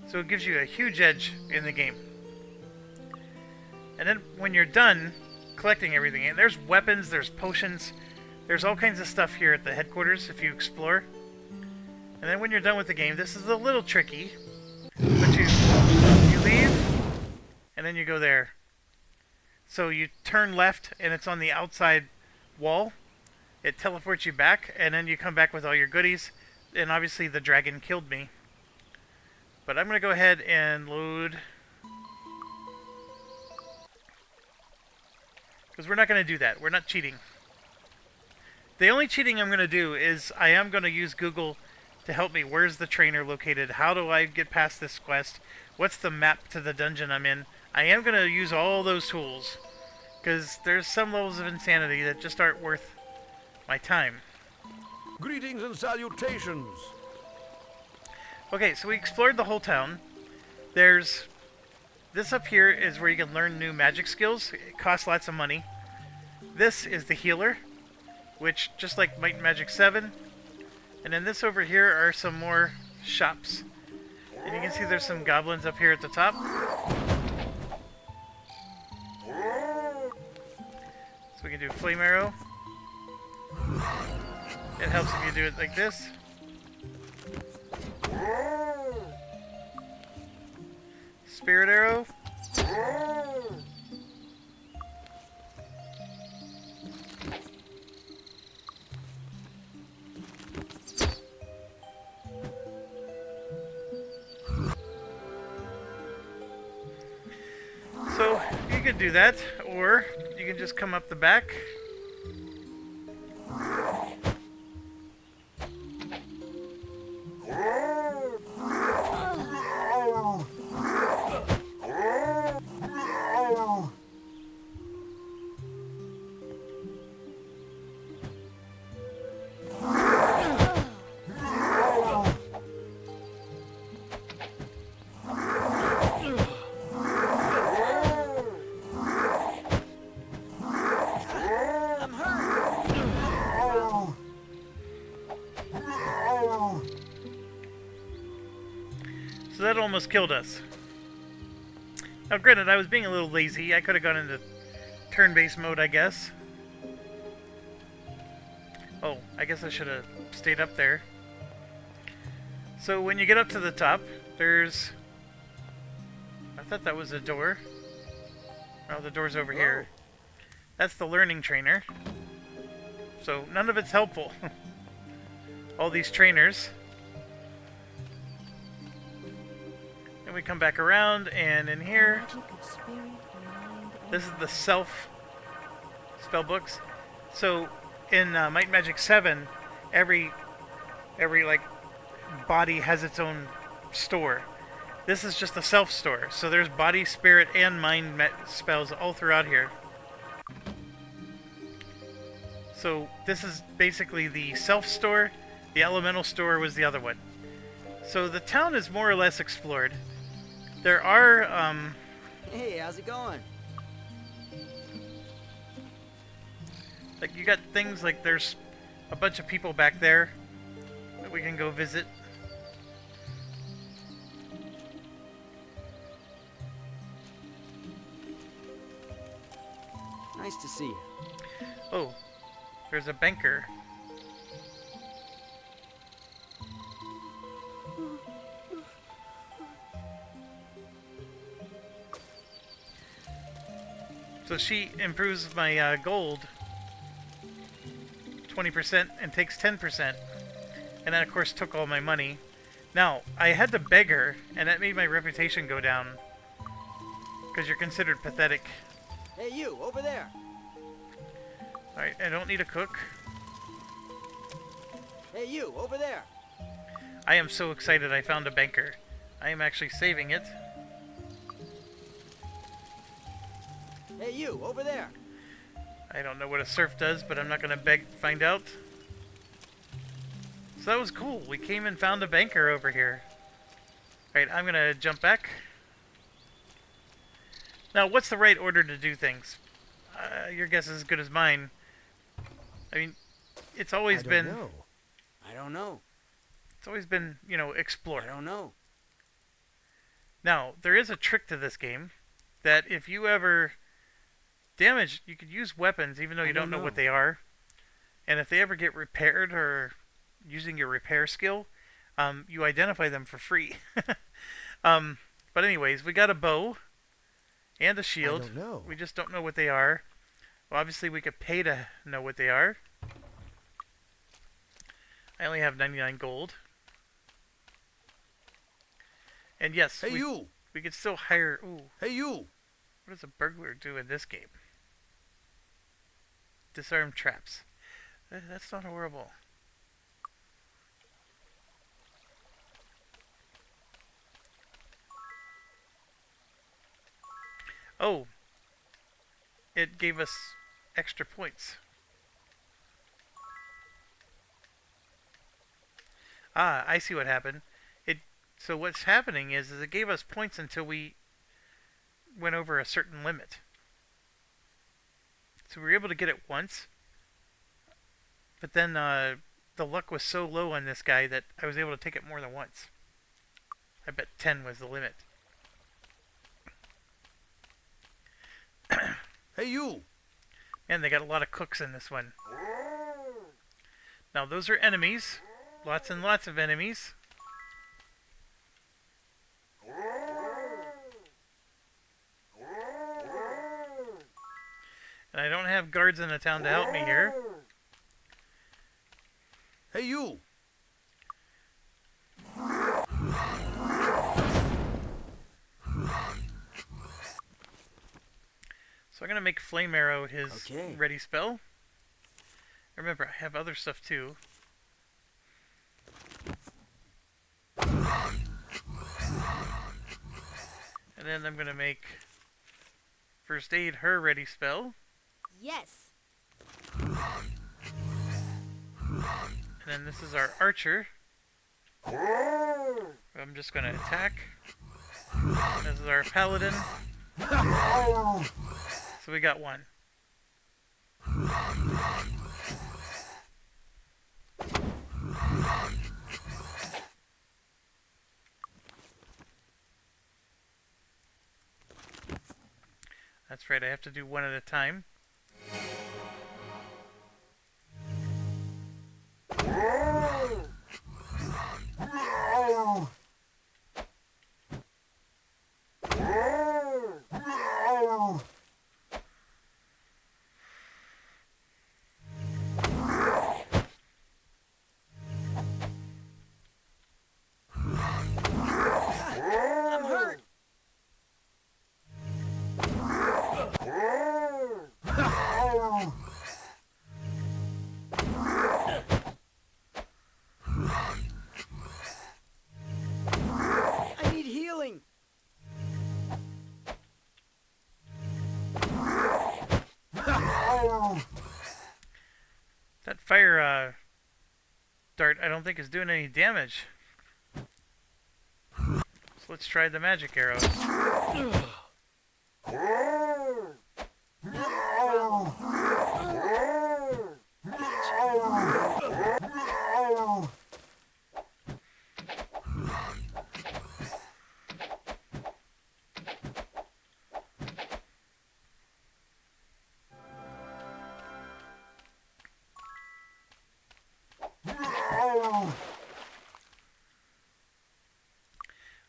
So it gives you a huge edge in the game. And then when you're done collecting everything, and there's weapons, there's potions, there's all kinds of stuff here at the headquarters if you explore. And then when you're done with the game, this is a little tricky, but you leave, and then you go there. So you turn left, and it's on the outside wall. It teleports you back, and then you come back with all your goodies. And obviously the dragon killed me. But I'm going to go ahead and load, because we're not going to do that. We're not cheating. The only cheating I'm going to do is I am going to use Google to help me. Where's the trainer located? How do I get past this quest? What's the map to the dungeon I'm in? I am going to use all those tools, because there's some levels of insanity that just aren't worth my time. Greetings and salutations. Okay, so we explored the whole town. There's this up here is where you can learn new magic skills. It costs lots of money. This is the healer, which just like Might and Magic 7. And then this over here are some more shops. And you can see there's some goblins up here at the top. So we can do Flame Arrow. It helps if you do it like this. Spirit Arrow. So you could do that, or you can just come up the back. So that almost killed us. Now granted, I was being a little lazy. I could have gone into turn-based mode, I guess. Oh, I guess I should have stayed up there. So when you get up to the top, there's... I thought that was a door. Oh, the door's over here. That's the learning trainer. So none of it's helpful. All these trainers. And we come back around, and in here, this is the self spell books. So in Might and Magic 7, every like body has its own store. This is just a self store. So there's body, spirit, and mind spells all throughout here. So this is basically the self store. The elemental store was the other one. So the town is more or less explored. There are, Hey, how's it going? like, you got things like there's a bunch of people back there that we can go visit. Nice to see you. Oh, there's a banker. So she improves my gold 20% and takes 10%. And then, of course, took all my money. Now, I had to beg her, and that made my reputation go down. Because you're considered pathetic. Hey, you, over there. Alright, I don't need a cook. Hey, you, over there. I am so excited I found a banker. I am actually saving it. Hey, you, over there. I don't know what a surf does, but I'm not going to beg to find out. So that was cool. We came and found a banker over here. Alright, I'm going to jump back. Now, what's the right order to do things? Your guess is as good as mine. I mean, it's always been... I don't know. It's always been, you know, explore. I don't know. Now, there is a trick to this game that if you ever damage, you could use weapons even though you don't know what they are. And if they ever get repaired or using your repair skill, you identify them for free. But anyways, we got a bow and a shield. I don't know. We just don't know what they are. Well, obviously, we could pay to know what they are. I only have 99 gold. And yes, Hey, you! we could still hire... Ooh, Hey, you! what does a burglar do in this game? Disarm traps. That's not horrible. Oh, it gave us extra points. Ah, I see what happened. So what's happening is it gave us points until we went over a certain limit. So we were able to get it once, but then the luck was so low on this guy that I was able to take it more than once. I bet 10 was the limit. Hey, you! Man, they got a lot of cooks in this one. Now, those are enemies. Lots and lots of enemies. And I don't have guards in the town to help me here. Hey, you! So I'm going to make Flame Arrow his Okay. ready spell. Remember, I have other stuff too. And then I'm going to make First Aid her ready spell. Yes. And then this is our Archer. I'm just going to attack. This is our Paladin. So we got one. That's right, I have to do one at a time. I'm hurt. I need healing. That fire dart I don't think is doing any damage. So let's try the magic arrow.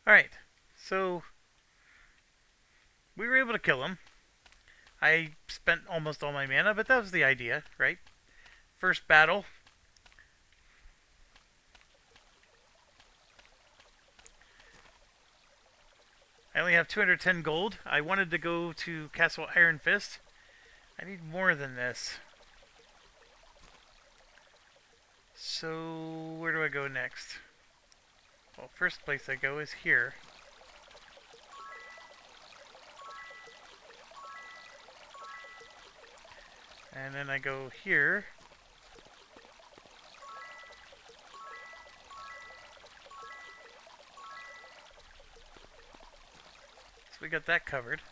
Alright, so we were able to kill him. I spent almost all my mana, but that was the idea, right? First battle. I only have 210 gold. I wanted to go to Castle Iron Fist. I need more than this. So, where do I go next? Well, first place I go is here. And then I go here. So we got that covered.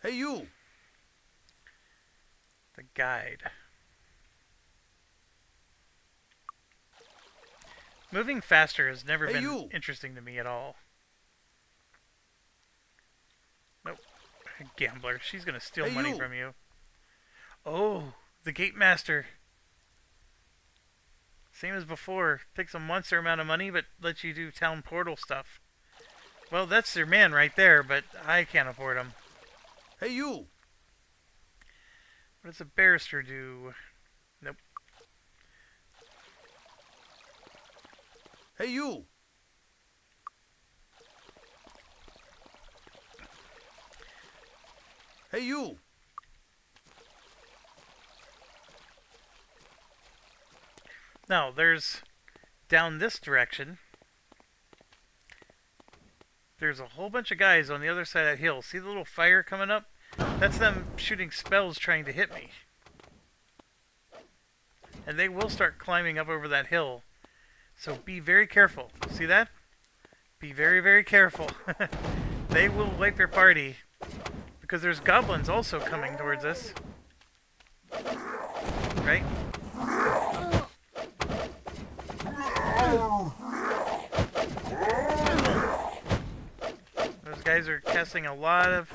Hey, you! The guide. Moving faster has never Hey, been you! interesting to me at all. Nope. Gambler. She's gonna steal Hey, money you! from you. Oh, the gate master. Same as before. Takes a monster amount of money, but lets you do town portal stuff. Well, that's your man right there, but I can't afford him. Hey, you! What does a barrister do? Nope. Hey, you! Hey, you! Now, there's down this direction. There's a whole bunch of guys on the other side of that hill. See the little fire coming up? That's them shooting spells trying to hit me. And they will start climbing up over that hill. So be very careful. See that? Be very, very careful. They will wipe your party. Because there's goblins also coming towards us. Right? Those guys are casting a lot of...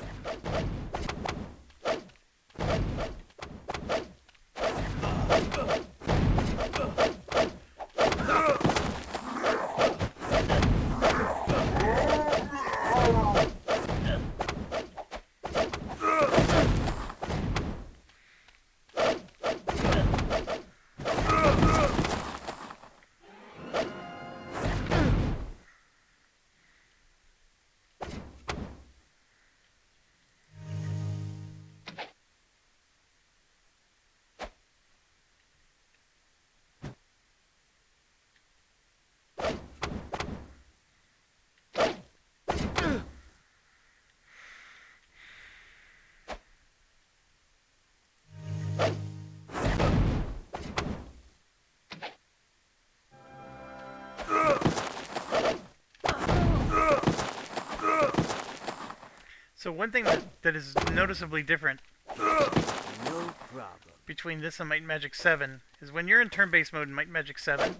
So one thing that is noticeably different No problem. between this and Might and Magic 7 is when you're in turn-based mode in Might and Magic 7,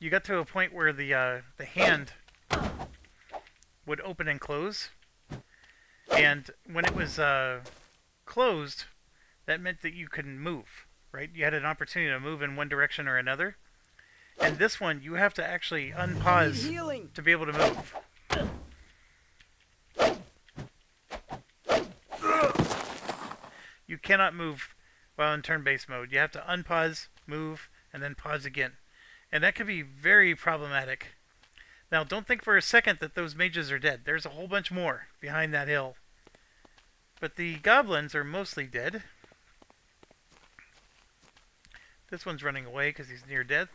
you got to a point where the hand would open and close, and when it was closed, that meant that you couldn't move, right? You had an opportunity to move in one direction or another. And this one, you have to actually I need unpause healing. to be able to move. You cannot move while in turn-based mode. You have to unpause, move, and then pause again. And that can be very problematic. Now, don't think for a second that those mages are dead. There's a whole bunch more behind that hill. But the goblins are mostly dead. This one's running away because he's near death.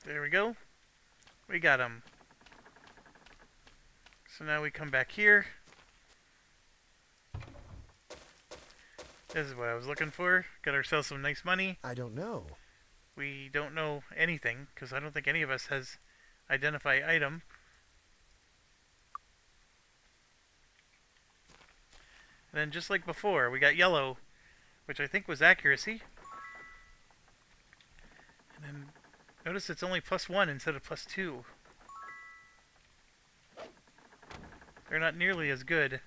There we go. We got him. So now we come back here. This is what I was looking for. Got ourselves some nice money. I don't know. We don't know anything, because I don't think any of us has identify item. And then just like before, we got yellow, which I think was accuracy. And then notice it's only +1 instead of +2. They're not nearly as good.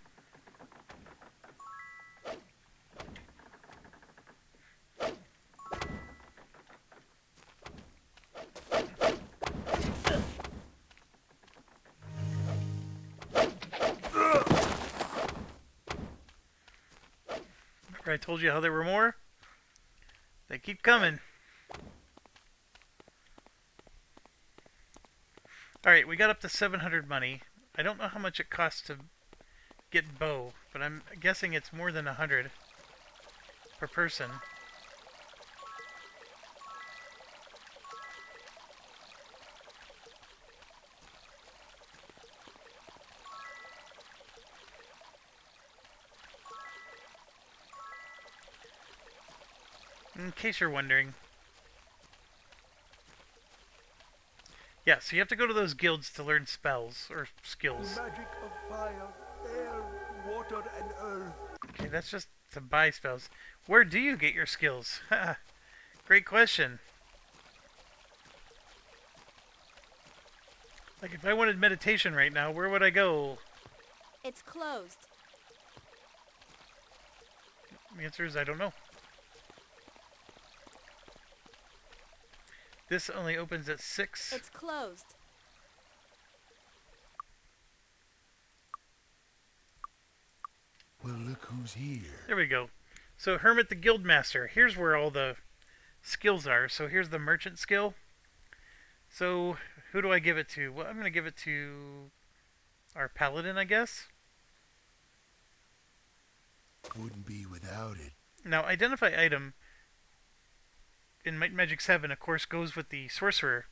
I told you how there were more. They keep coming. Alright, we got up to 700 money. I don't know how much it costs to get bow, but I'm guessing it's more than 100 per person. In case you're wondering. Yeah, so you have to go to those guilds to learn spells or skills. Magic of fire, air, water, and earth. Okay, that's just to buy spells. Where do you get your skills? Great question. Like, if I wanted meditation right now, where would I go? It's closed. The answer is I don't know. This only opens at 6. It's closed. Well, look who's here. There we go. So, Hermit the Guildmaster. Here's where all the skills are. So, here's the merchant skill. So, who do I give it to? Well, I'm going to give it to our paladin, I guess. Wouldn't be without it. Now, identify item in Might and Magic 7, of course, goes with the sorcerer.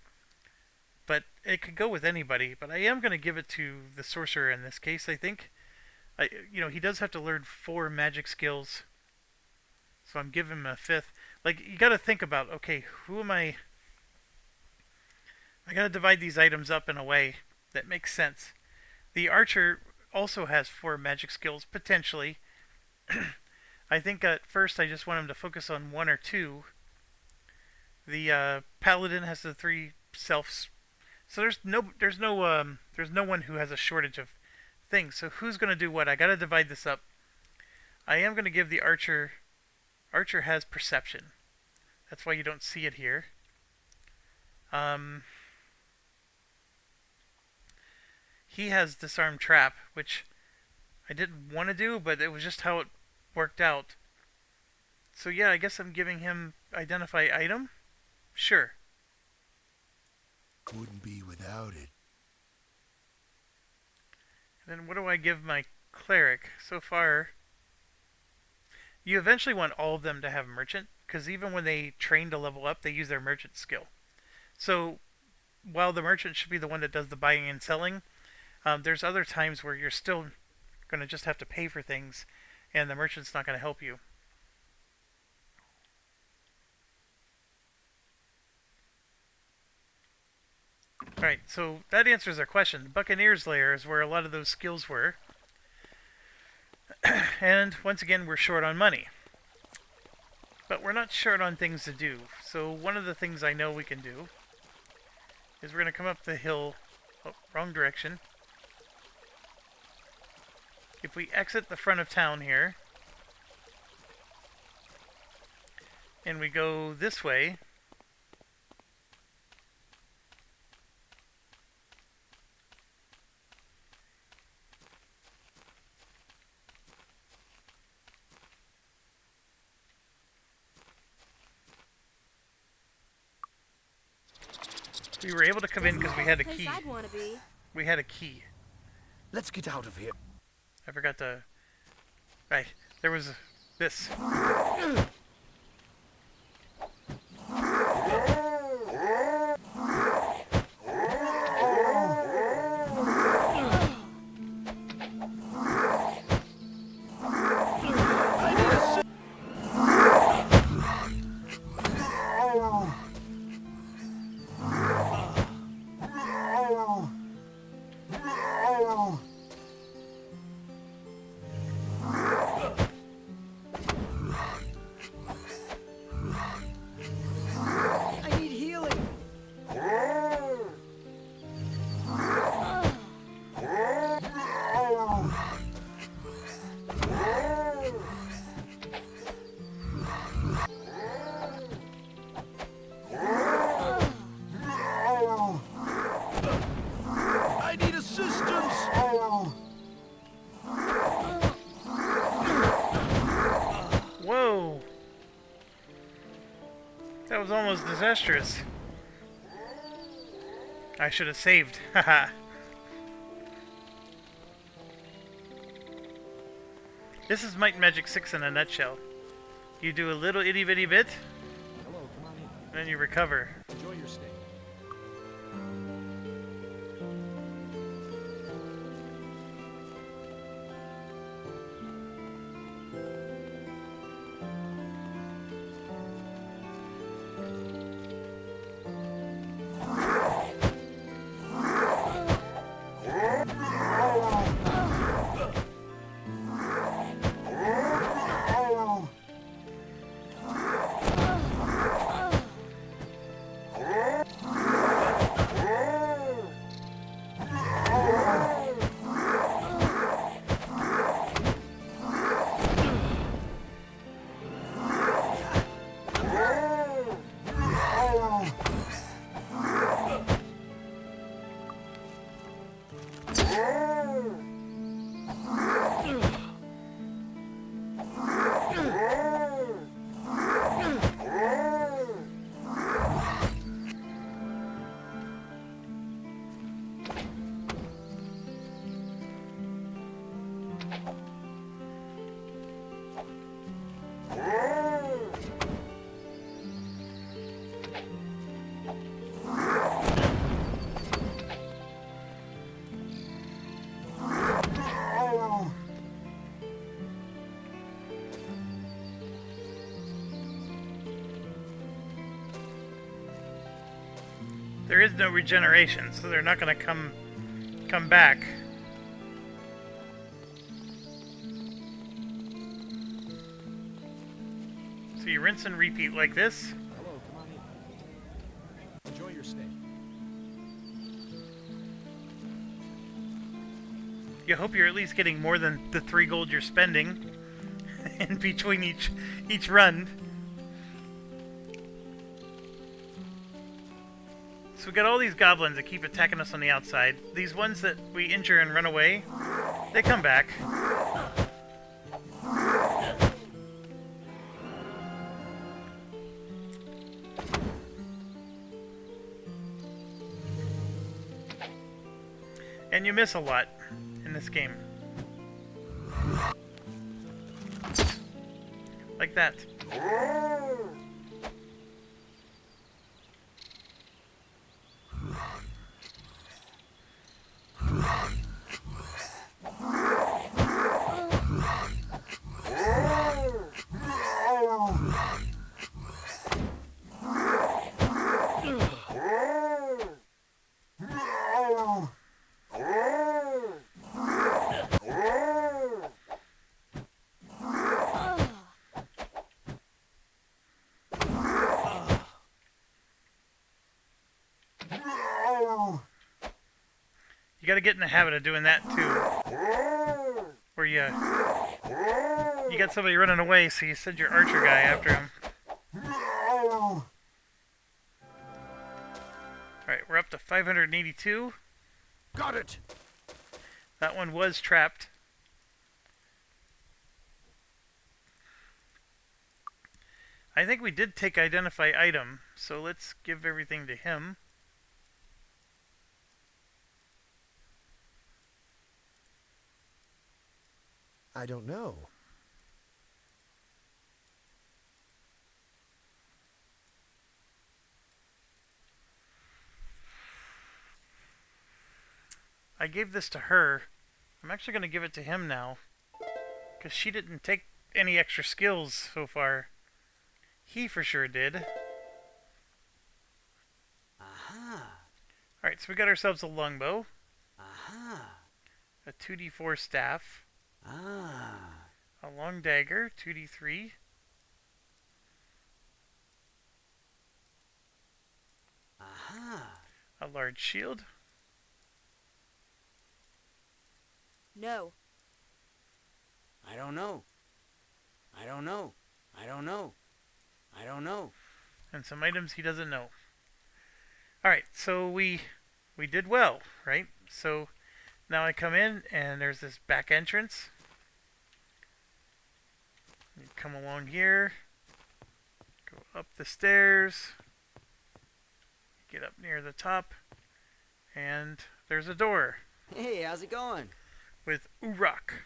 But it could go with anybody. But I am going to give it to the sorcerer in this case, I think. He does have to learn 4 magic skills. So I'm giving him a 5th. Like, you got to think about, okay, who am I... I got to divide these items up in a way that makes sense. The archer also has 4 magic skills, potentially. I think at first I just want him to focus on 1 or 2. The paladin has the 3 selves. So there's no one who has a shortage of things. So who's going to do what? I got to divide this up. I am going to give the archer... Archer has perception. That's why you don't see it here. He has disarm trap, which I didn't want to do, but it was just how it worked out. So yeah, I guess I'm giving him identify item. Sure. Wouldn't be without it. And then what do I give my cleric? So far, you eventually want all of them to have merchant, because even when they train to level up, they use their merchant skill. So while the merchant should be the one that does the buying and selling, there's other times where you're still going to just have to pay for things, and the merchant's not going to help you. Alright, so that answers our question. The Buccaneer's Lair is where a lot of those skills were. And once again, we're short on money. But we're not short on things to do. So one of the things I know we can do is we're going to come up the hill. Oh, wrong direction. If we exit the front of town here, and we go this way, we were able to come in because we had a key. I'd want to be. We had a key. Let's get out of here. I forgot to... Right, there was this. I need healing. I need assistance. Whoa! That was almost disastrous. I should have saved. Haha. This is Might and Magic 6 in a nutshell. You do a little itty bitty bit, Hello, come on in. and then you recover. Enjoy your stay. There is no regeneration, so they're not going to come back. So you rinse and repeat like this. Hello, come on in. Enjoy your stay. You hope you're at least getting more than the 3 gold you're spending in between each run. So we got all these goblins that keep attacking us on the outside. These ones that we injure and run away, they come back. And you miss a lot in this game. Like that. You gotta get in the habit of doing that too. Where you got somebody running away, so you send your archer guy after him. Alright, we're up to 582. Got it! That one was trapped. I think we did take identify item, so let's give everything to him. I don't know. I gave this to her. I'm actually going to give it to him now, because she didn't take any extra skills so far. He for sure did. Aha. Alright, so we got ourselves a longbow, Aha. a 2d4 staff, Ah. a long dagger, 2d3, Aha. a large shield, No. I don't know. I don't know. I don't know. I don't know. and some items he doesn't know. Alright, so we did well, right? So now I come in and there's this back entrance. You come along here, go up the stairs, get up near the top, and there's a door Hey, how's it going? with Uruk.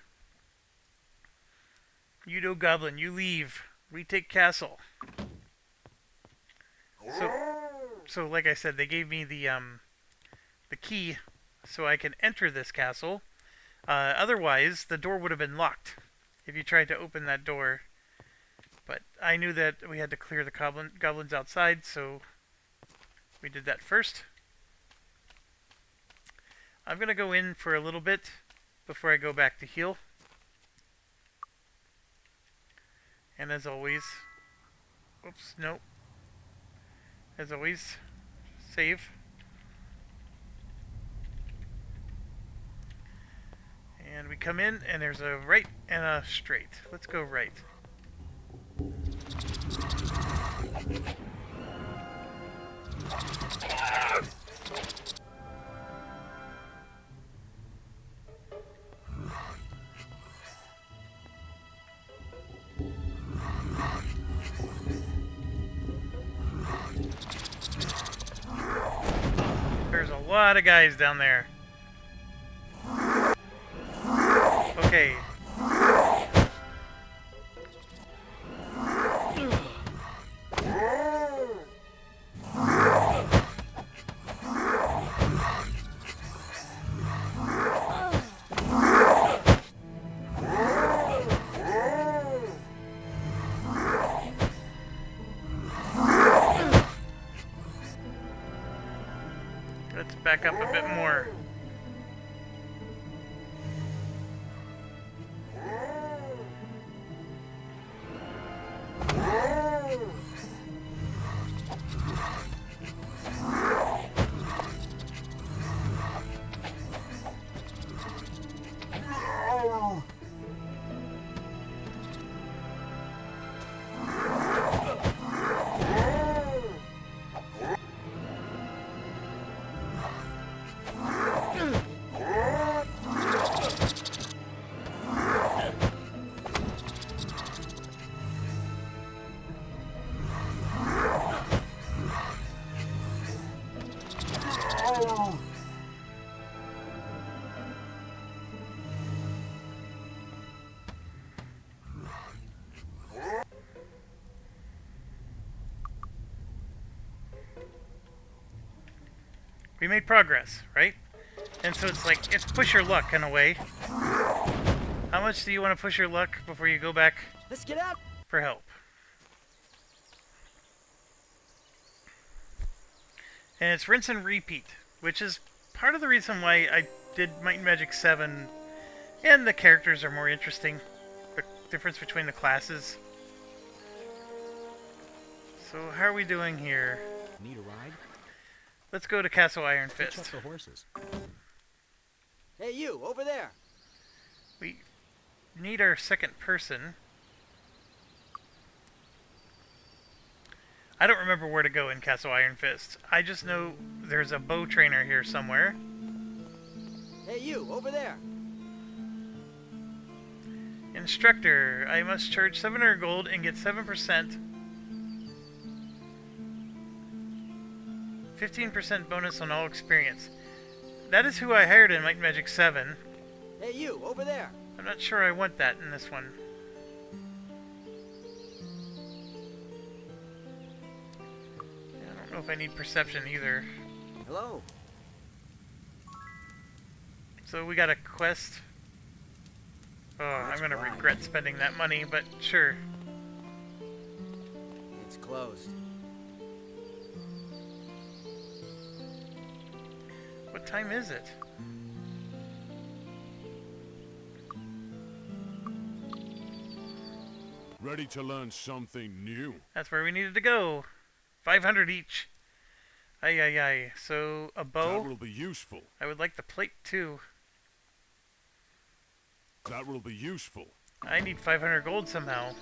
Udo Goblin, you leave. We take castle. So like I said, they gave me the key so I can enter this castle. Otherwise, the door would have been locked if you tried to open that door. But I knew that we had to clear the goblins outside, so we did that first. I'm going to go in for a little bit before I go back to heal. And as always, oops, nope. As always, save. And we come in, and there's a right and a straight. Let's go right. There's a lot of guys down there. Okay. let's back up a bit more. We made progress, right? And so it's like, it's push your luck in a way. How much do you want to push your luck before you go back Let's get out. for help? And it's rinse and repeat, which is part of the reason why I did Might and Magic 7, and the characters are more interesting. The difference between the classes. So how are we doing here? Need a ride? Let's go to Castle Iron Check Fist. the horses. Hey, you, over there. We need our second person. I don't remember where to go in Castle Iron Fist. I just know there's a bow trainer here somewhere. Hey, you, over there. Instructor, I must charge 700 gold and get 7%. 15% bonus on all experience. That is who I hired in Might and Magic 7. Hey, you, over there. I'm not sure I want that in this one. I don't know if I need perception either. Hello. So we got a quest. Oh, I'm gonna regret spending that money, but sure. It's closed. What time is it? Ready to learn something new? That's where we needed to go. 500 each. Ay, ay, ay. So, a That bow. will be useful. I would like the plate, too. That will be useful. I need 500 gold somehow.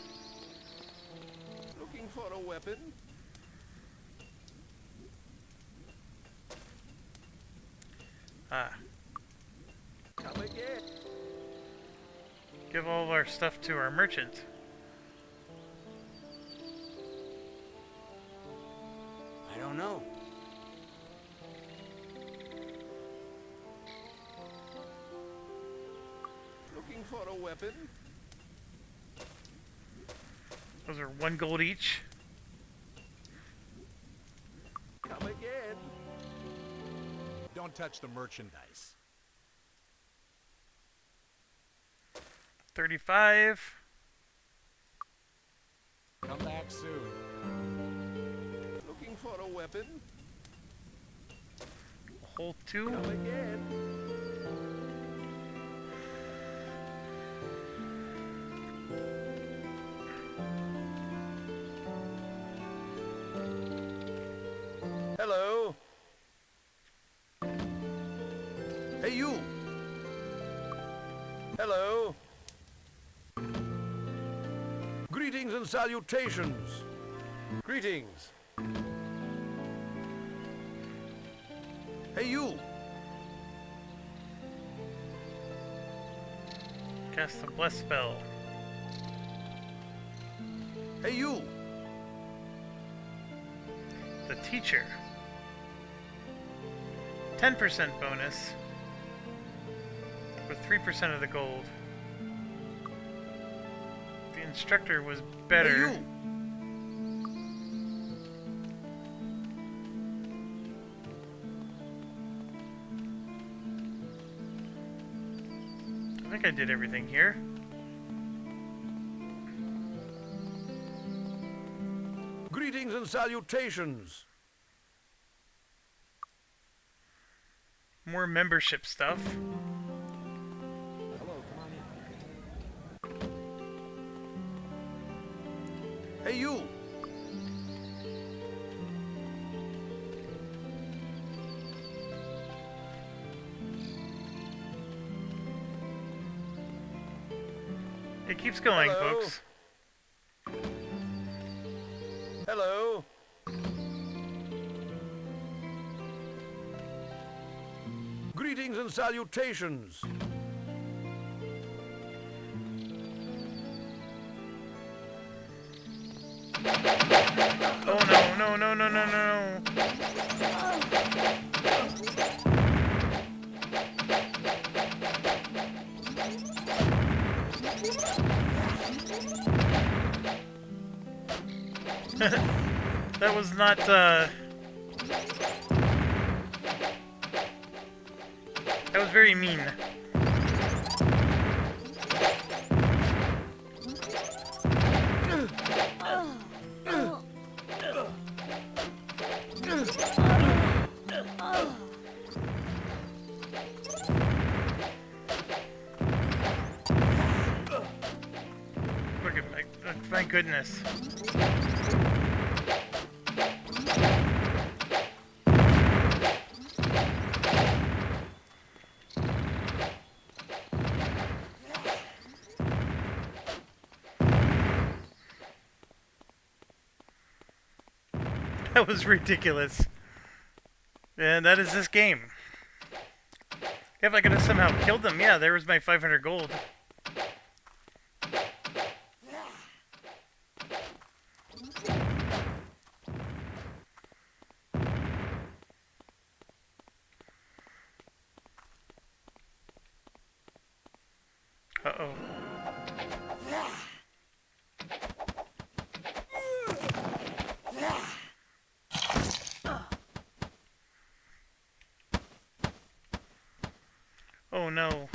Looking for a weapon? Ah. Come again. Give all of our stuff to our merchant. I don't know. Looking for a weapon? Those are 1 gold each. Come again. Don't touch the merchandise. 35. Come back soon. Looking for a weapon? A whole 2. Come again. Hello. Hey, you. Hello. Greetings and salutations. Greetings. Hey, you. Cast the bless spell. Hey, you. The teacher. 10% bonus. With 3% of the gold. The instructor was better. Hey, you. I think I did everything here. Greetings and salutations. More membership stuff. Hello, come on in. Hey, you! It keeps going, Hello? folks. Hello? Greetings and salutations. Oh no, no, no, no, no, no. That was not, that was very mean. Look at my goodness. That was ridiculous. And that is this game. If I could have somehow killed them, yeah, there was my 500 gold. Uh-oh. Oh no.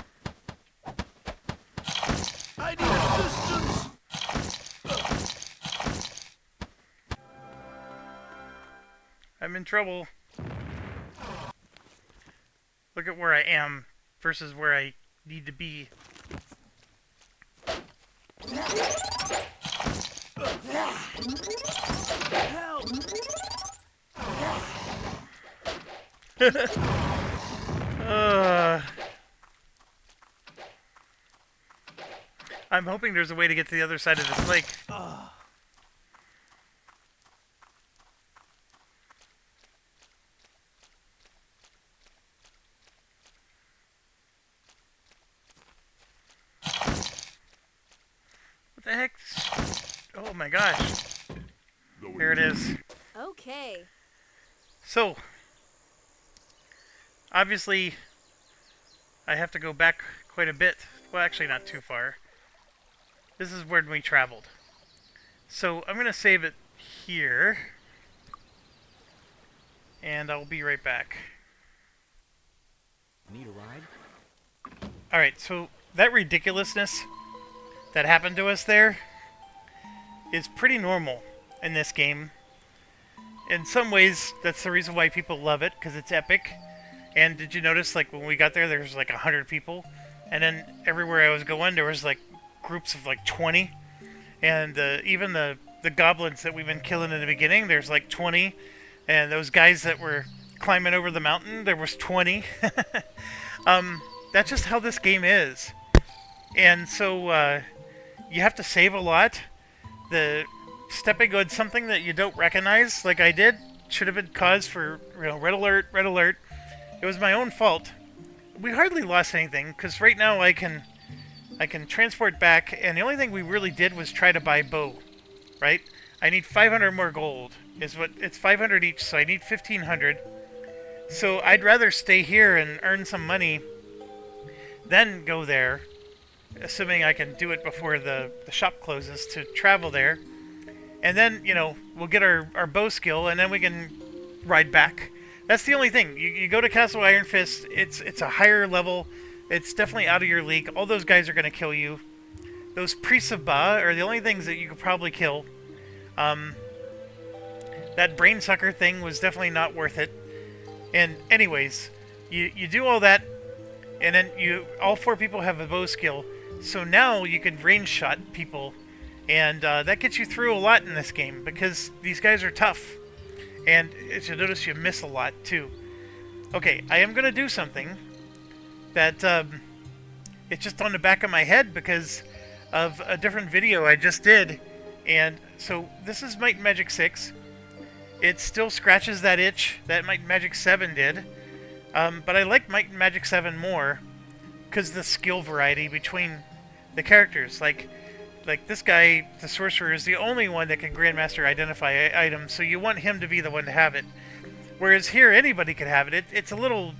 I need assistance! I'm in trouble. Look at where I am versus where I need to be. I'm hoping there's a way to get to the other side of this lake. What the heck? Oh my gosh. Here it is. Okay. So, obviously, I have to go back quite a bit. Well, actually not too far. This is where we traveled. So, I'm going to save it here. And I'll be right back. Need a ride? Alright, so that ridiculousness that happened to us there is pretty normal in this game. In some ways, that's the reason why people love it, because it's epic. And did you notice, like, when we got there, there was like 100 people? And then everywhere I was going, there was like groups of like 20. And even the goblins that we've been killing in the beginning, there's like 20. And those guys that were climbing over the mountain, there was 20. That's just how this game is. And so you have to save a lot. The stepping on something that you don't recognize, like I did, should have been cause for, you know, red alert, red alert. It was my own fault. We hardly lost anything, because right now I can transport back, and the only thing we really did was try to buy bow, right? I need 500 more gold. It's 500 each, so I need 1,500. So I'd rather stay here and earn some money than go there, assuming I can do it before the shop closes, to travel there. And then, you know, we'll get our bow skill, and then we can ride back. That's the only thing. You go to Castle Iron Fist, it's a higher level. It's definitely out of your league. All those guys are going to kill you. Those priests of Ba are the only things that you could probably kill. That brain sucker thing was definitely not worth it. And anyways, you do all that, and then all four people have a bow skill. So now you can range shot people, and that gets you through a lot in this game because these guys are tough. And as you notice, you miss a lot too. Okay, I am gonna do something that it's just on the back of my head because of a different video I just did. And so this is Might and Magic 6. It still scratches that itch that Might and Magic 7 did. But I like Might and Magic 7 more because the skill variety between the characters. Like this guy, the sorcerer, is the only one that can Grandmaster identify items, so you want him to be the one to have it. Whereas here, anybody could have it. It's a little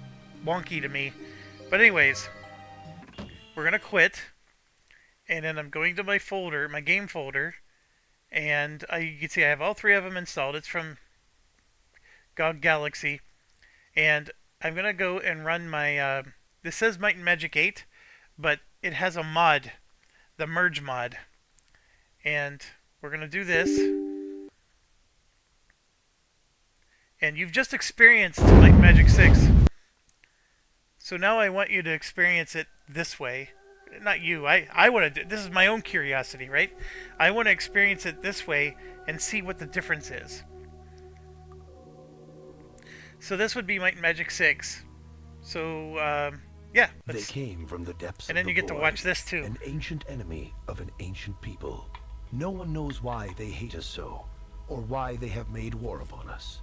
wonky to me. But anyways, we're going to quit. And then I'm going to my folder, my game folder. And you can see I have all three of them installed. It's from GOG Galaxy. And I'm going to go and run my... this says Might and Magic 8, but it has a mod, the Merge mod. And we're going to do this. And you've just experienced Might and Magic 6. So now I want you to experience it this way. Not you. I want to. This is my own curiosity, right? I want to experience it this way and see what the difference is. So this would be Might and Magic 6. So yeah. They came from the depths and of then you the get to void, watch this too. An ancient enemy of an ancient people. No one knows why they hate us so, or why they have made war upon us.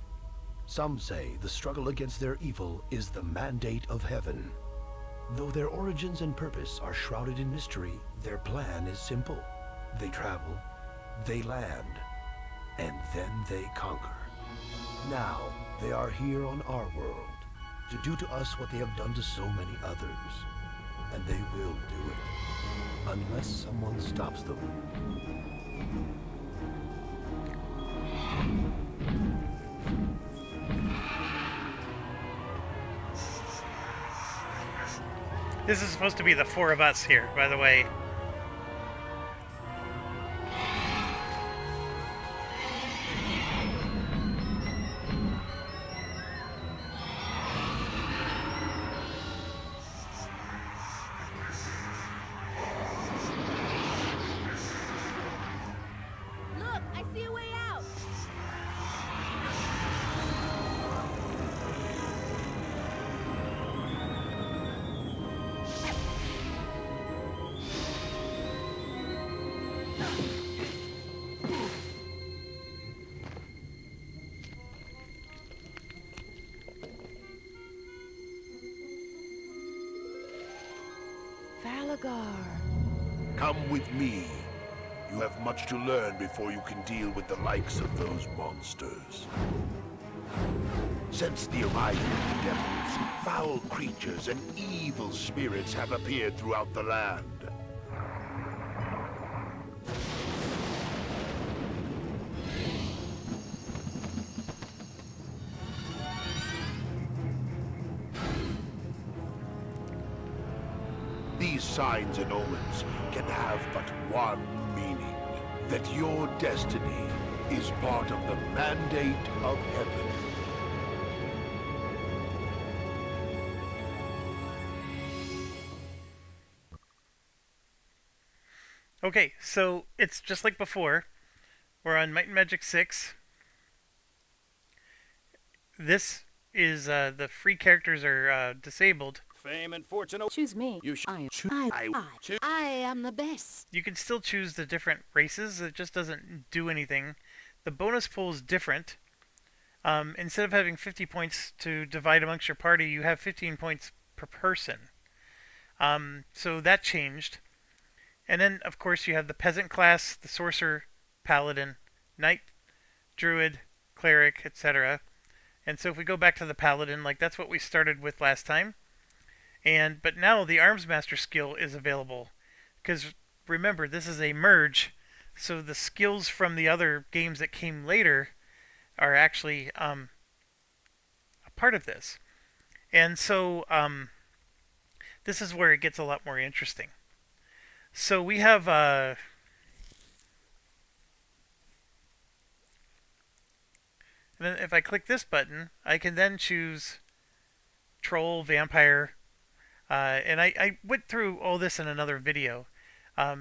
Some say the struggle against their evil is the mandate of heaven. Though their origins and purpose are shrouded in mystery, their plan is simple. They travel, they land, and then they conquer. Now, they are here on our world, to do to us what they have done to so many others. And they will do it, unless someone stops them. This is supposed to be the four of us here, by the way. Look, I see a way out. Falagar. Come with me. You have much to learn before you can deal with the likes of those monsters. Since the arrival of the devils, foul creatures and evil spirits have appeared throughout the land. These signs and omens can have but one meaning, that your destiny is part of the mandate of heaven. Okay, so it's just like before. We're on Might and Magic 6. This is the free characters are disabled. Fame and fortune. Choose me. You should. I am the best. You can still choose the different races. It just doesn't do anything. The bonus pool is different. Instead of having 50 points to divide amongst your party, you have 15 points per person. So that changed. And then, of course, you have the peasant class, the sorcerer, paladin, knight, druid, cleric, etc. And so if we go back to the paladin, like that's what we started with last time. But now the arms master skill is available. Because remember, this is a merge, so the skills from the other games that came later are actually a part of this. And so this is where it gets a lot more interesting. So we have and then if I click this button, I can then choose troll, vampire, and I went through all this in another video.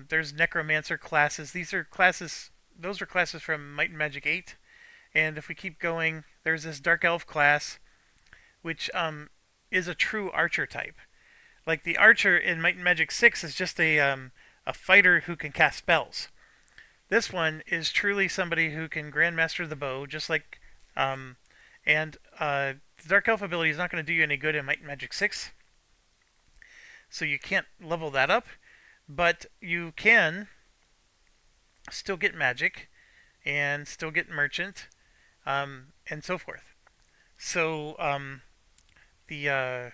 There's necromancer classes. These are classes. Those are classes from Might and Magic 8. And if we keep going, there's this dark elf class, which is a true archer type. Like the archer in Might and Magic 6 is just a fighter who can cast spells. This one is truly somebody who can grandmaster the bow, just like, and the dark elf ability is not going to do you any good in Might and Magic 6, so you can't level that up, but you can still get magic and still get merchant, and so forth. So the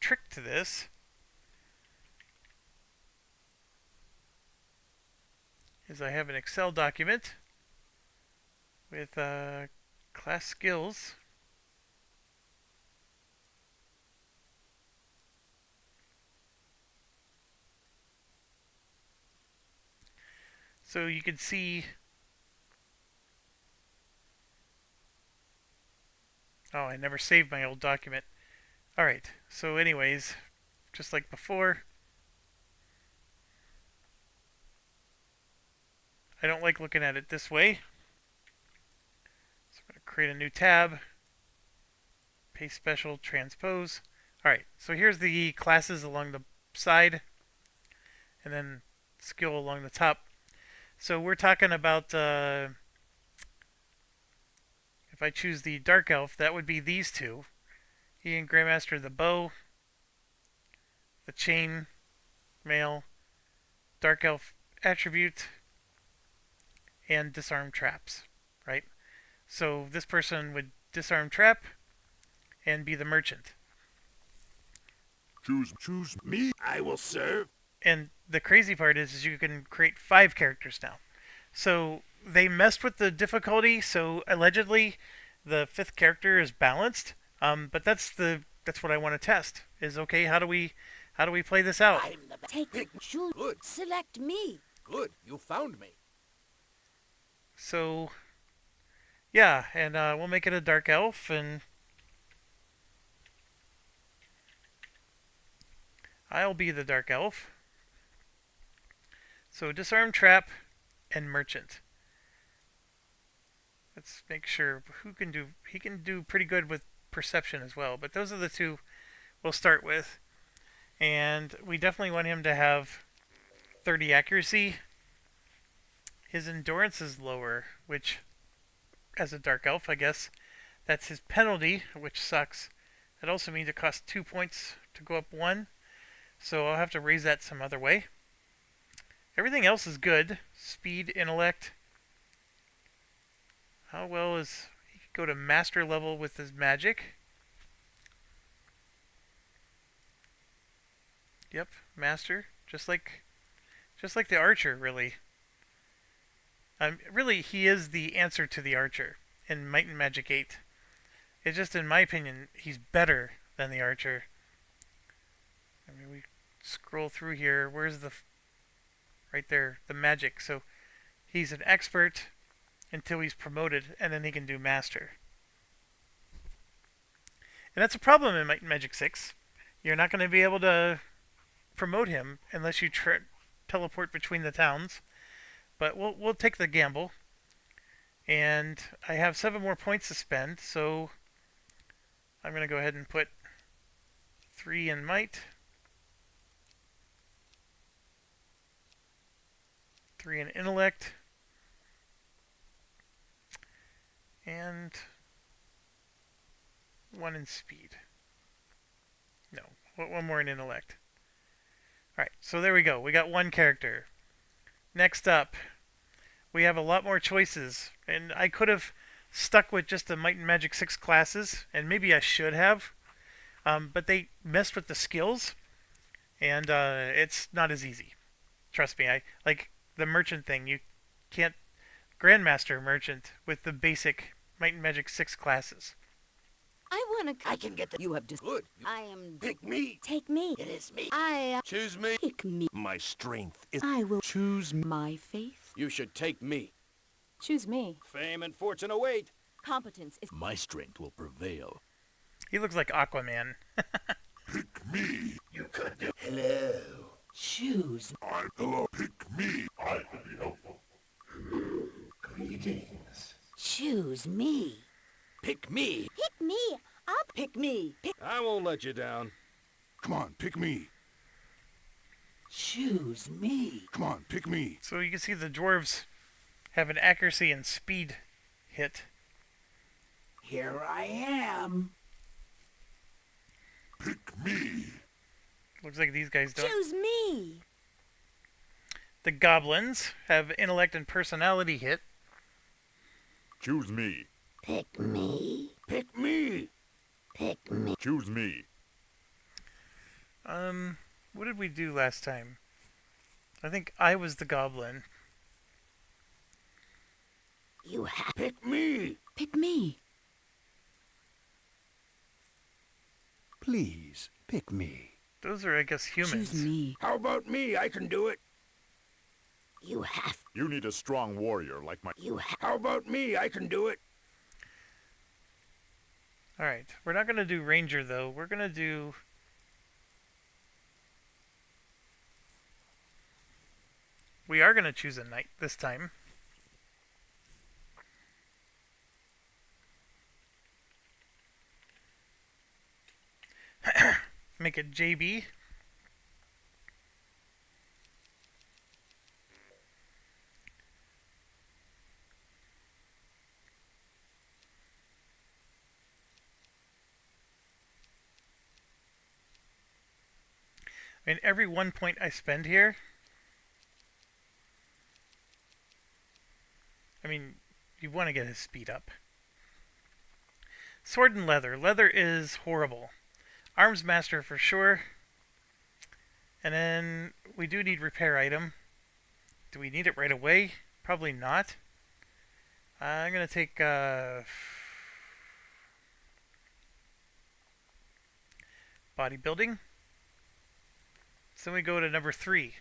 trick to this is I have an Excel document with class skills. So you can see, oh, I never saved my old document. Alright, so anyways, just like before, I don't like looking at it this way. So I'm going to create a new tab, paste special, transpose. Alright, so here's the classes along the side, and then skill along the top. So we're talking about, if I choose the Dark Elf, that would be these two. He can Grandmaster the bow, the chain mail, Dark Elf attribute, and disarm traps, right? So this person would disarm trap and be the merchant. Choose me, I will serve. And the crazy part is you can create 5 characters now. So they messed with the difficulty, so allegedly the 5th character is balanced. But that's what I want to test. Is okay, how do we play this out? I'm the best. Choose. Good. Select me. Good. You found me. So yeah, and we'll make it a dark elf, and I'll be the dark elf. So disarm trap and merchant. Let's make sure he can do pretty good with perception as well, but those are the two we'll start with. And we definitely want him to have 30 accuracy. His endurance is lower, which as a dark elf, I guess that's his penalty, which sucks. That also means it costs 2 points to go up 1, so I'll have to raise that some other way. Everything else is good. Speed, intellect. How well is he could go to master level with his magic? Yep, master, just like the archer, really. Really, he is the answer to the archer in Might and Magic 8. It's just, in my opinion, he's better than the archer. I mean, we scroll through here. Where's the right there, the magic? So he's an expert until he's promoted, and then he can do master. And that's a problem in Might and Magic 6. You're not going to be able to promote him unless you teleport between the towns. But we'll take the gamble. And I have 7 more points to spend, so I'm going to go ahead and put 3 in might, 3 in intellect, and 1 in speed. No, 1 more in intellect. Alright, so there we go. We got 1 character. Next up, we have a lot more choices, and I could have stuck with just the Might and Magic 6 classes, and maybe I should have, but they messed with the skills, and it's not as easy. Trust me, I like the merchant thing. You can't Grandmaster merchant with the basic Might and Magic 6 classes. I can get the. You have just Good. I am. Pick me. Take me. It is me. Choose me. Pick me. My strength is... I will Choose me. my faith. You should take me. Choose me. Fame and fortune await. Competence is... My strength will prevail. He looks like Aquaman. Me. You could do. Hello. Choose. I'm hello. Pick me. I can be helpful. Greetings. Choose me. Pick me. Pick me. Up. Pick me. Pick. I won't let you down. Come on, pick me. Choose me. Come on, pick me. So you can see the dwarves have an accuracy and speed hit. Here I am. Pick me. Looks like these guys don't. Choose me. The goblins have intellect and personality hit. Choose me. Pick me. Pick me. Pick me. Choose me. What did we do last time? I think I was the goblin. You have. Pick me. Pick me. Please, pick me. Those are, I guess, humans. Choose me. How about me? I can do it. You have. You need a strong warrior like my... You have. How about me? I can do it. Alright, we're not going to do ranger, though. We're going to do... We are going to choose a knight this time. Make it JB. I mean, every 1 point I spend here, I mean, you want to get his speed up. Sword and leather. Leather is horrible. Arms master for sure. And then we do need repair item. Do we need it right away? Probably not. I'm going to take bodybuilding. So then we go to number 3.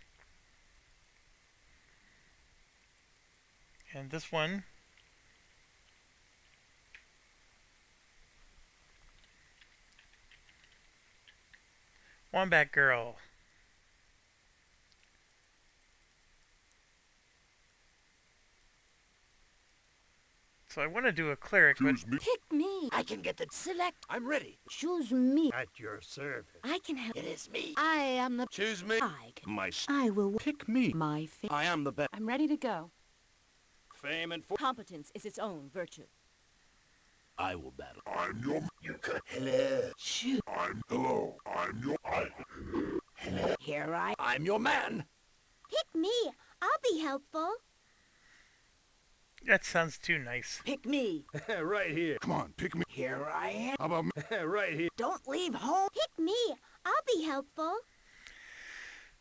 And this one, Wombat Girl. So I want to do a cleric, but Choose me. Pick me. I can get the select. I'm ready. Choose me. At your service. I can help. It is me. I am the. Choose me. I can. My I will... pick me. My fate. I am the best. I'm ready to go. Fame and fortune. Competence is its own virtue. I will battle. I'm your. You could. Hello. Choose. I'm hello. I'm your. Here I. I'm your man. Pick me. I'll be helpful. that sounds too nice. Pick me. Right here. Come on, pick me. Here I am. How about me? Right here. Don't leave home. Pick me. I'll be helpful.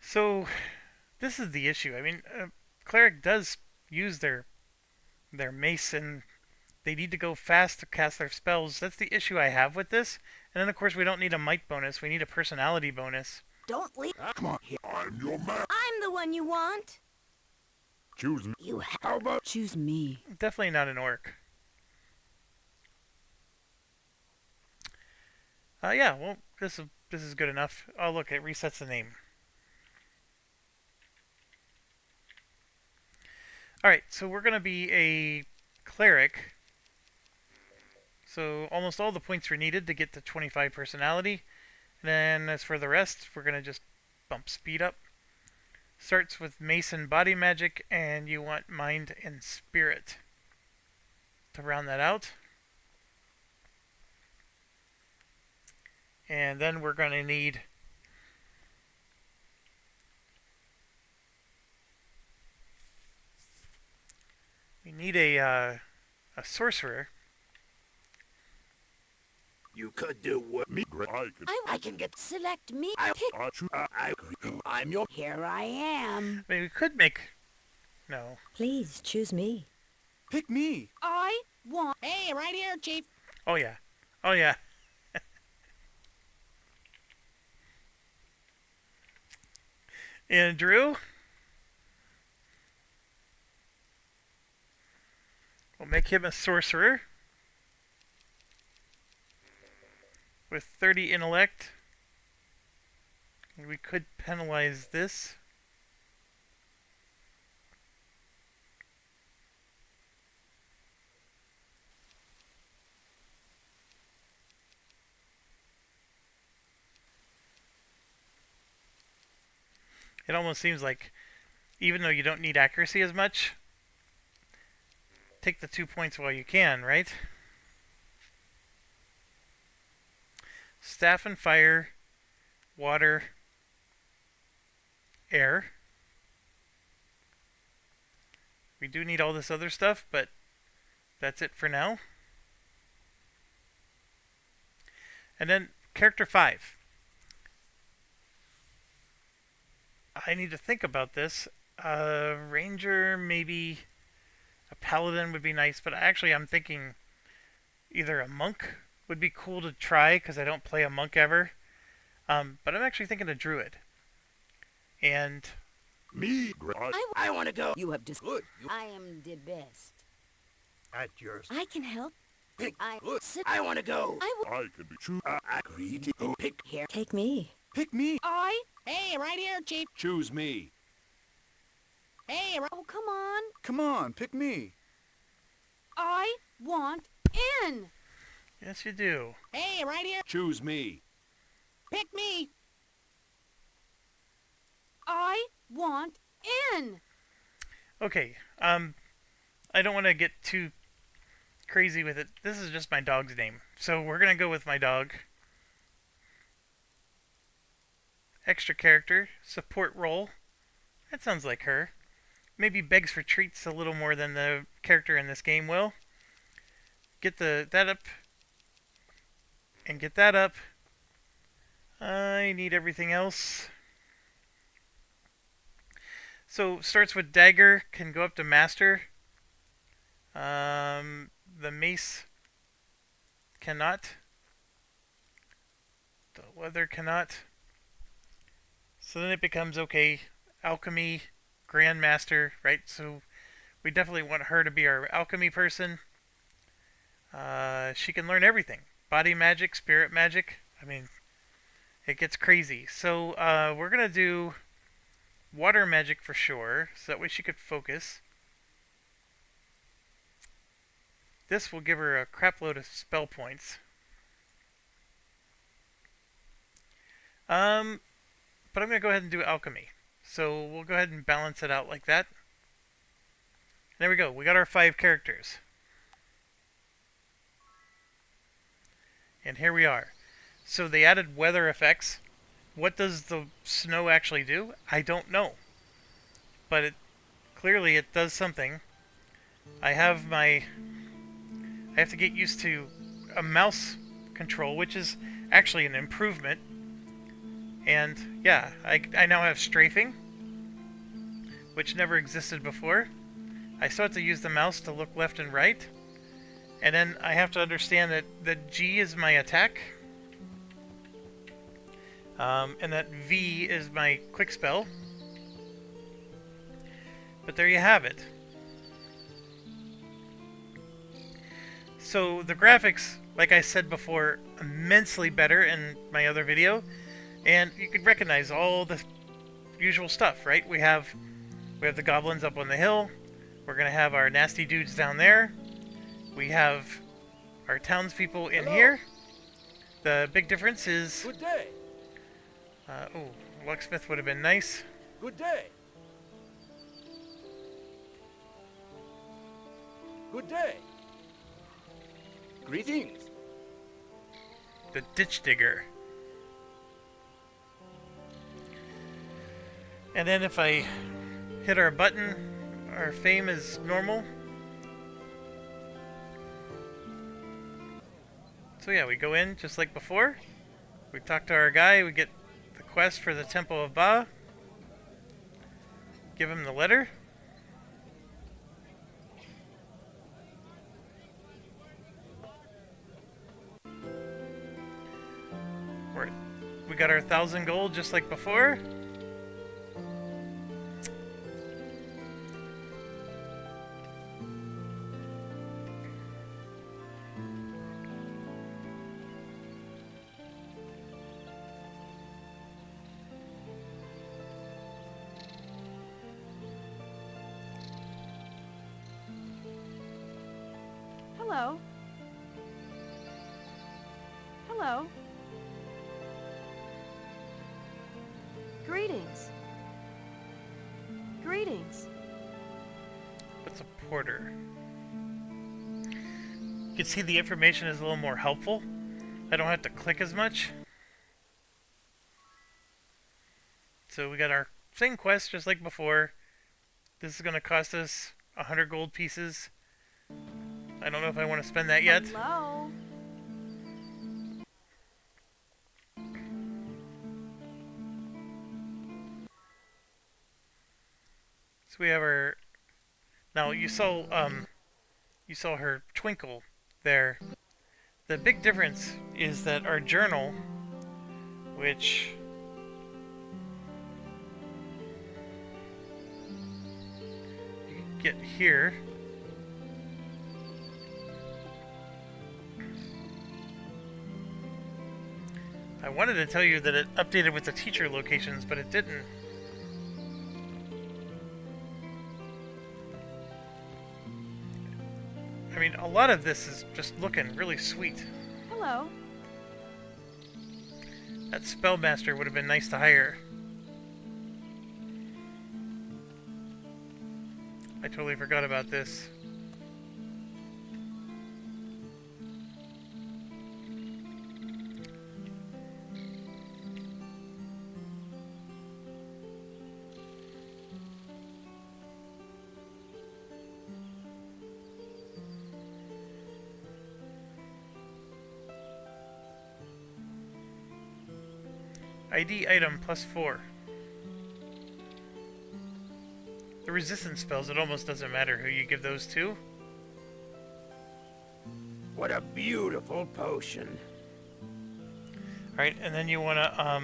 So this is the issue. I mean, cleric does use their mace, and they need to go fast to cast their spells. That's the issue I have with this. And then, of course, we don't need a might bonus. We need a personality bonus. Don't leave. Come on. I'm your man. I'm the one you want. Choose me. You have. How about Choose me. Definitely not an orc. Yeah, well, this is good enough. Oh, look, it resets the name. Alright, so we're going to be a cleric. So almost all the points were needed to get to 25 personality. And then as for the rest, we're going to just bump speed up. Starts with mace and body magic, and you want mind and spirit to round that out. And then we're going to need a sorcerer. you could do what me? I can get. Select me. I pick. I'm your. Here I am. I mean, we could make... No. Please choose me. Pick me. I want. Hey, right here, Chief. Oh, yeah. Oh, yeah. And Drew? make him a sorcerer with 30 intellect. We could penalize this. It almost seems like, even though you don't need accuracy as much, take the 2 points while you can, right? Staff and fire, water, air. We do need all this other stuff, but that's it for now. And then character 5. I need to think about this. Ranger, maybe a paladin would be nice, but actually I'm thinking either a monk would be cool to try, because I don't play a monk ever. But I'm actually thinking a druid. And Me, I want to go. You have just good. I am the best. At yours. I can help. I want to go. I can be true. I agree to go. Pick here. Take me. Pick me. Hey, right here, Chief. Choose me. Hey, Oh, come on. Come on, pick me. I want in. yes, you do. hey, right here. Choose me. Pick me. I want in. Okay, I don't want to get too crazy with it. This is just my dog's name. So we're going to go with my dog. Extra character, support role. That sounds like her. Maybe begs for treats a little more than the character in this game will. Get that up. And get that up. I need everything else. So, starts with dagger, can go up to master. The mace cannot. The leather cannot. So then it becomes, okay, alchemy, grandmaster, right? So we definitely want her to be our alchemy person. She can learn everything. Body magic, spirit magic. I mean, it gets crazy. So we're going to do water magic for sure, so that way she could focus. This will give her a crap load of spell points. But I'm going to go ahead and do alchemy. So we'll go ahead and balance it out like that. There we go. We got our 5 characters. And here we are. So they added weather effects. What does the snow actually do? I don't know. But clearly it does something. I have to get used to a mouse control, which is actually an improvement. And yeah, I now have strafing, which never existed before. I still have to use the mouse to look left and right. And then I have to understand that G is my attack. And that V is my quick spell. But there you have it. So the graphics, like I said before, immensely better in my other video. And you could recognize all the usual stuff, right? We have the goblins up on the hill. We're going to have our nasty dudes down there. We have our townspeople in here. The big difference is... Good day. Locksmith would have been nice. Good day. Good day. Greetings. The ditch digger. And then if I hit our button, our fame is normal. So yeah, we go in just like before. We talk to our guy, we get the quest for the Temple of Ba. Give him the letter. We got our 1,000 gold just like before. Hello. Hello. Greetings. Greetings. What's a porter? You can see the information is a little more helpful. I don't have to click as much. So we got our same quest just like before. This is going to cost us 100 gold pieces. I don't know if I want to spend that yet. Hello. So we have our... Now you saw her twinkle there. The big difference is that our journal, which you can get here, I wanted to tell you that it updated with the teacher locations, but it didn't. I mean, a lot of this is just looking really sweet. Hello. That spellmaster would have been nice to hire. I totally forgot about this. ID item +4. The resistance spells, it almost doesn't matter who you give those to. What a beautiful potion. Alright, and then you wanna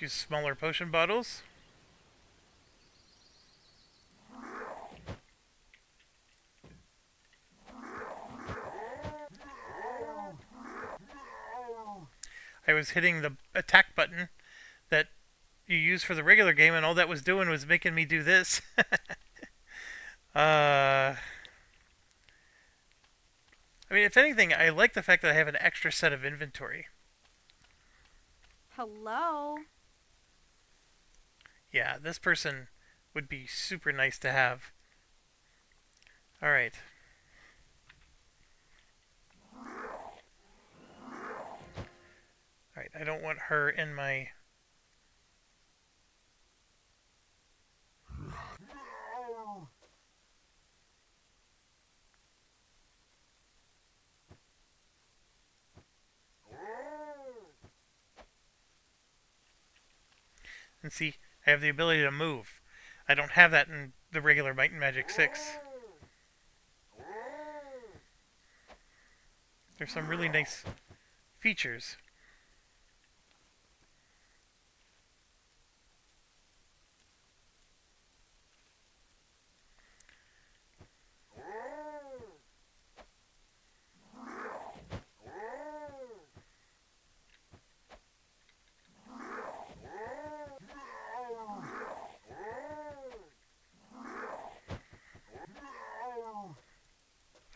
use smaller potion bottles. I was hitting the attack button that you use for the regular game, and all that was doing was making me do this. I mean, if anything, I like the fact that I have an extra set of inventory. Hello. Yeah, this person would be super nice to have. Alright. Alright, I don't want her in my... And see, I have the ability to move. I don't have that in the regular Might and Magic 6. There's some really nice features.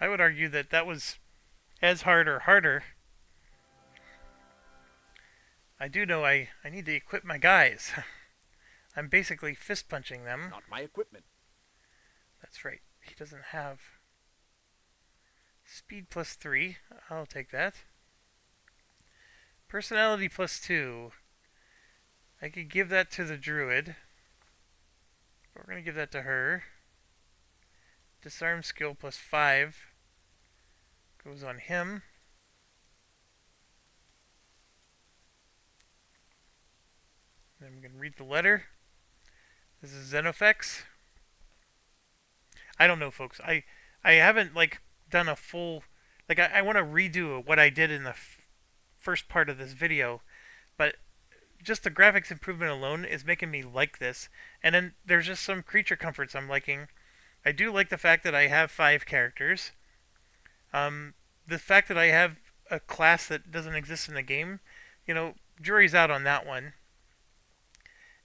I would argue that that was as hard or harder. I do know I need to equip my guys. I'm basically fist punching them. Not my equipment. That's right. He doesn't have speed +3. I'll take that. Personality +2. I could give that to the druid. But we're going to give that to her. Disarm skill +5 goes on him. Then we can read the letter. This is Xenofex. I don't know, folks. I haven't like done a full like I want to redo what I did in the first part of this video, but just the graphics improvement alone is making me like this. And then there's just some creature comforts I'm liking. I do like the fact that I have 5 characters. The fact that I have a class that doesn't exist in the game, you know, jury's out on that one.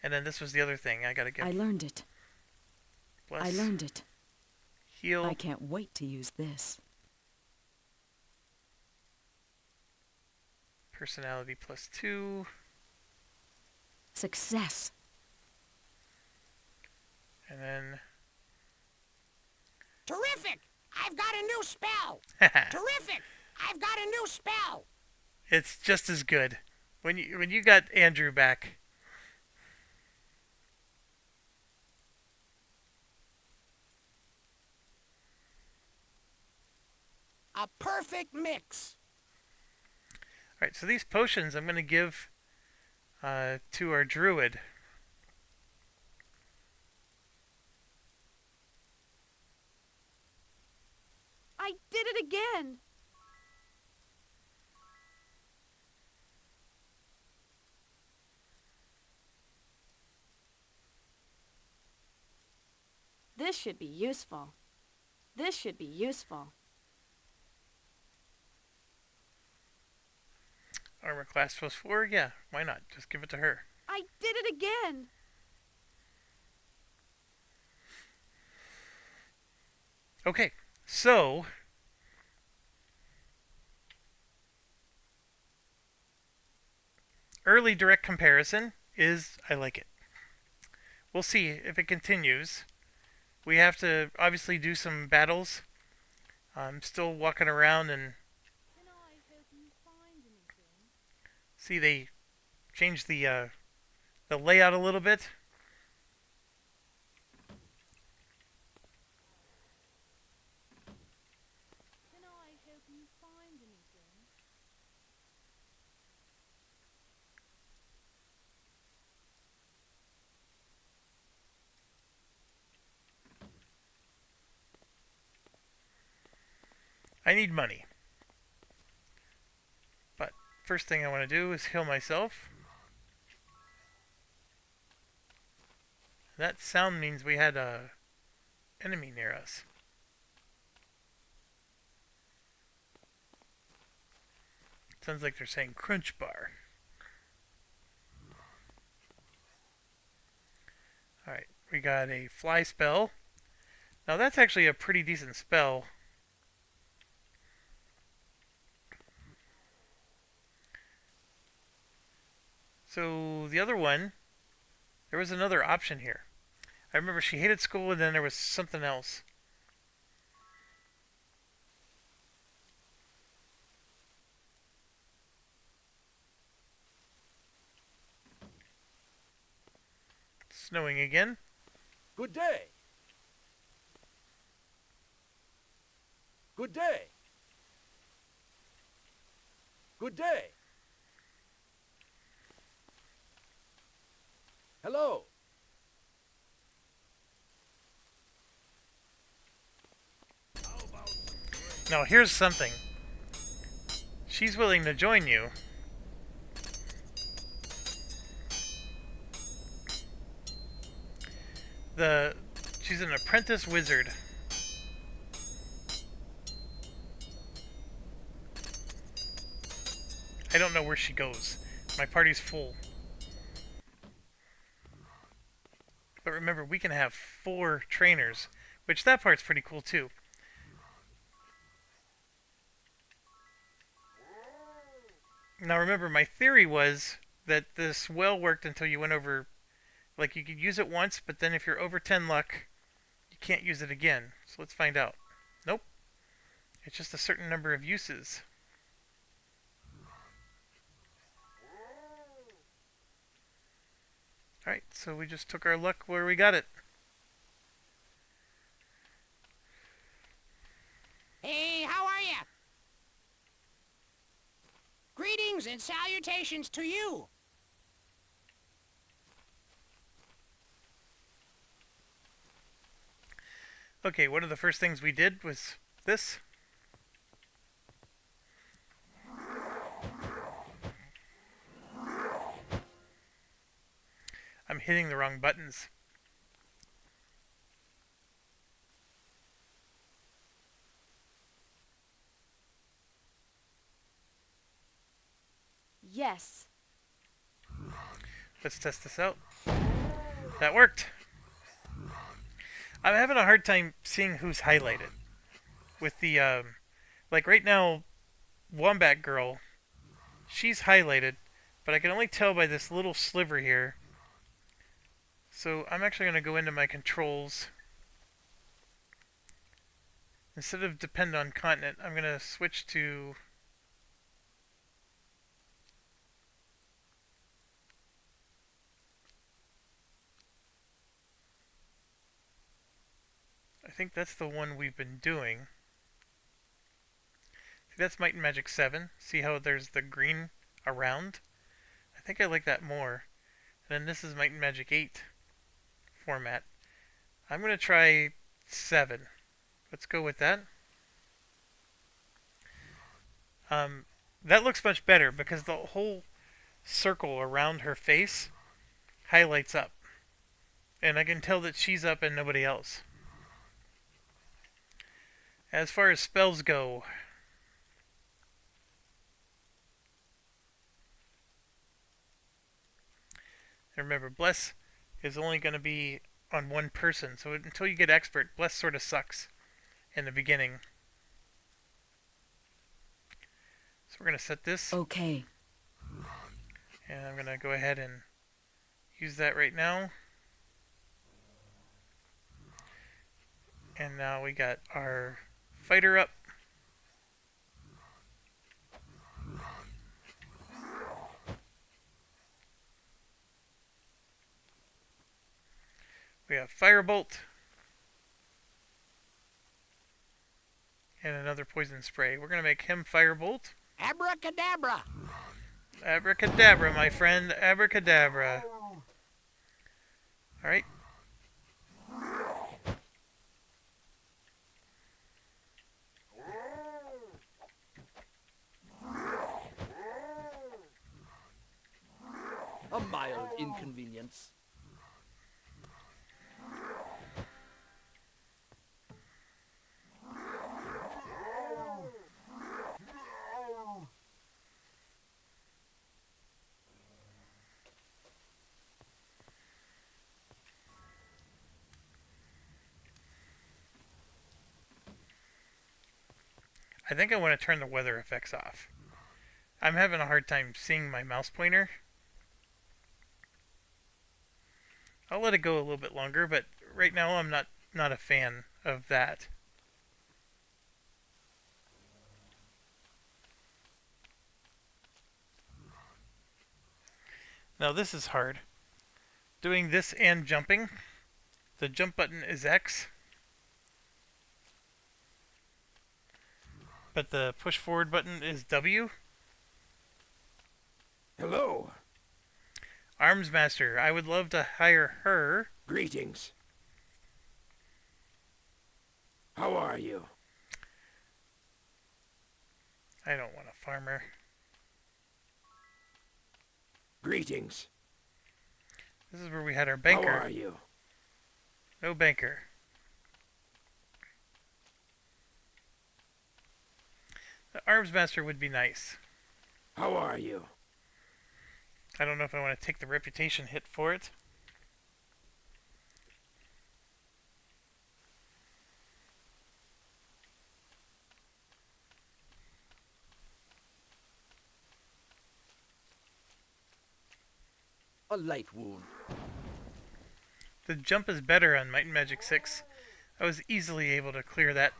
And then this was the other thing I gotta get. I learned it. Bless. I learned it. Heal. I can't wait to use this. Personality +2. Success. And then... Terrific! I've got a new spell! Terrific! I've got a new spell! It's just as good. When you got Andrew back. A perfect mix! Alright, so these potions I'm going to give to our druid. I did it again. This should be useful. This should be useful. Armor class +4? Yeah, why not? Just give it to her. I did it again. Okay, so... early direct comparison is, I like it. We'll see if it continues. We have to obviously do some battles. I'm still walking around and... see, they changed the layout a little bit. I need money. But first thing I want to do is heal myself. That sound means we had a enemy near us. Sounds like they're saying crunch bar. Alright, we got a fly spell. Now that's actually a pretty decent spell. So the other one, there was another option here. I remember she hated school and then there was something else. It's snowing again. Good day. Good day. Good day. Hello. Now here's something. She's willing to join you. She's an apprentice wizard. I don't know where she goes. My party's full. But remember, we can have 4 trainers, which that part's pretty cool too. Now remember, my theory was that this well worked until you went over, like you could use it once, but then if you're over 10 luck, you can't use it again. So let's find out. Nope. It's just a certain number of uses. Alright, so we just took our luck where we got it. Hey, how are ya? Greetings and salutations to you. Okay, one of the first things we did was this. I'm hitting the wrong buttons. Yes. Let's test this out. That worked. I'm having a hard time seeing who's highlighted. With the, like right now, Wombat Girl, she's highlighted, but I can only tell by this little sliver here. So I'm actually going to go into my controls. Instead of depend on continent, I'm going to switch to... I think that's the one we've been doing. See, that's Might and Magic 7. See how there's the green around? I think I like that more. And then this is Might and Magic 8 format. I'm going to try 7. Let's go with that. That looks much better because the whole circle around her face highlights up. And I can tell that she's up and nobody else. As far as spells go, remember, Bless is only going to be on one person, so until you get Expert, Bless sort of sucks in the beginning. So we're going to set this. Okay. And I'm going to go ahead and use that right now. And now we got our fighter up. We have Firebolt. And another poison spray. We're going to make him Firebolt. Abracadabra! Abracadabra, my friend. Abracadabra. Alright. A mild inconvenience. I think I want to turn the weather effects off. I'm having a hard time seeing my mouse pointer. I'll let it go a little bit longer, but right now I'm not a fan of that. Now this is hard. Doing this and jumping. The jump button is X. But the push forward button is W. Hello. Arms Master, I would love to hire her. Greetings. How are you? I don't want a farmer. Greetings. This is where we had our banker. How are you? No banker. The Arms Master would be nice. How are you? I don't know if I want to take the reputation hit for it. A light wound. The jump is better on Might and Magic 6. I was easily able to clear that.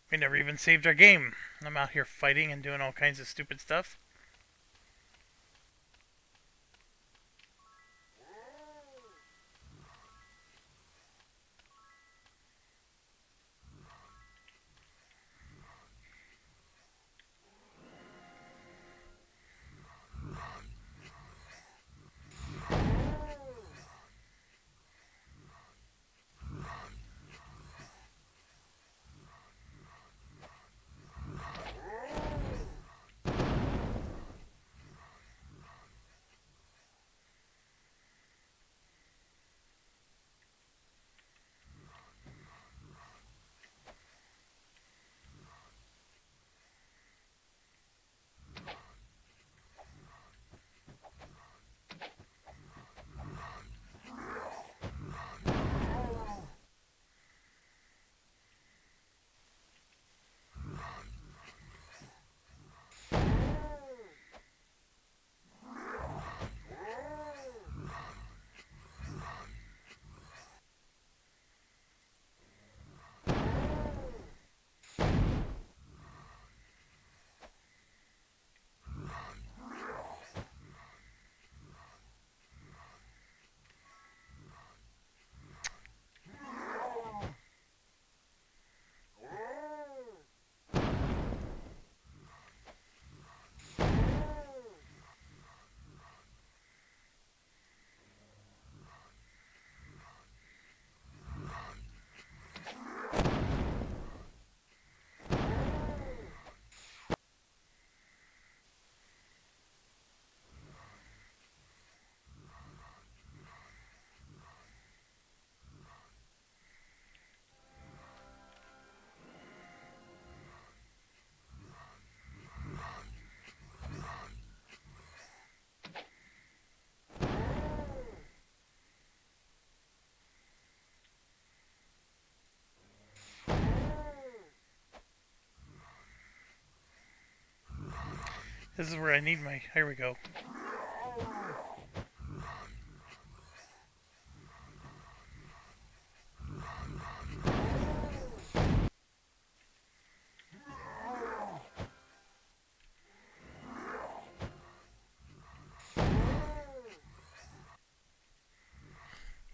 We never even saved our game. I'm out here fighting and doing all kinds of stupid stuff. This is where I need my... Here we go.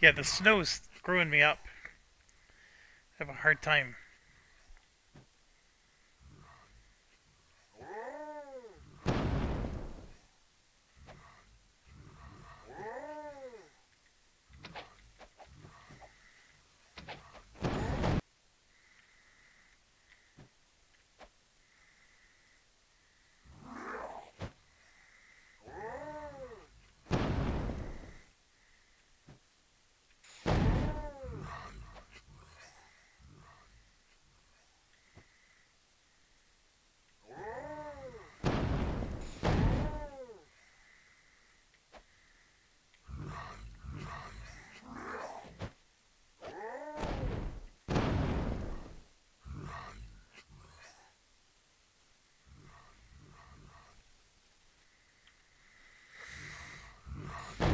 Yeah, the snow's screwing me up. I have a hard time.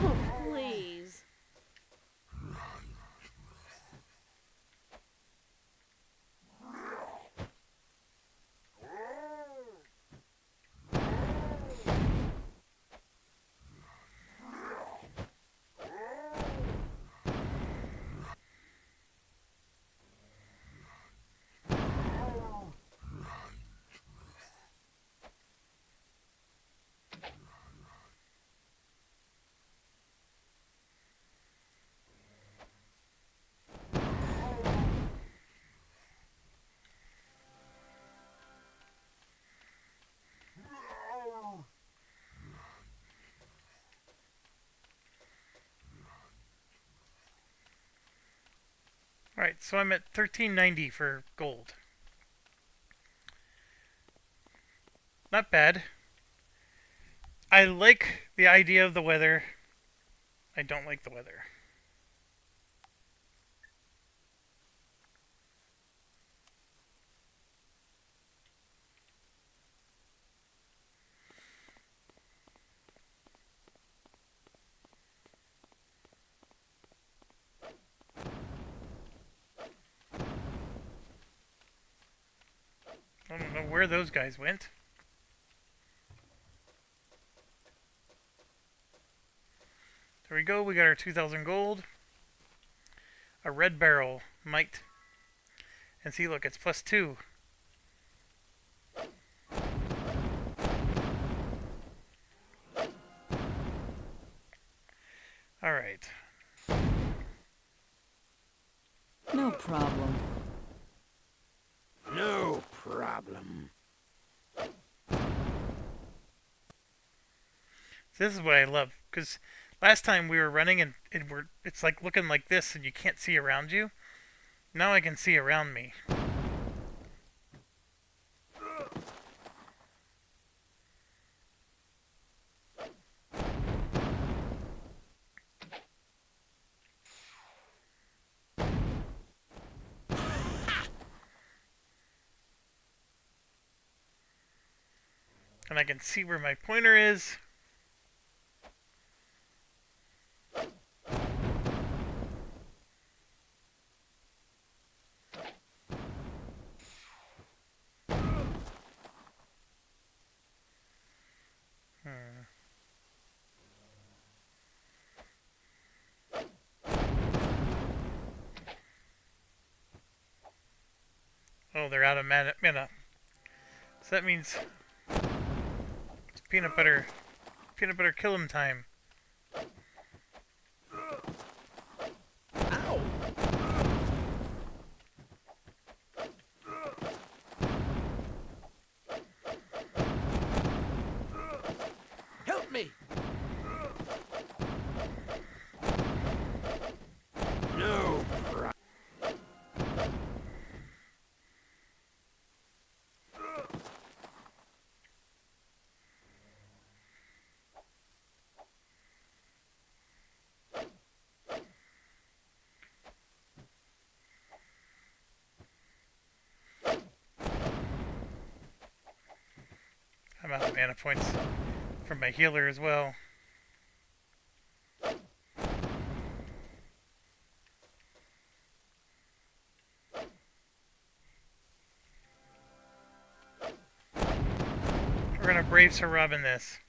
Oh, please. Alright, so I'm at 1390 for gold. Not bad. I like the idea of the weather. I don't like the weather. I don't know where those guys went. There we go, we got our 2000 gold. A red barrel might. And see, look, it's +2. Alright. No problem. No problem. This is what I love, because last time we were running and it's like looking like this and you can't see around you. Now I can see around me. And I can see where my pointer is. Oh, they're out of mana. So that means it's peanut butter kill 'em time. Ow! Help me! No problem. I'm out of mana points for my healer as well. We're gonna brave Sir Robin this.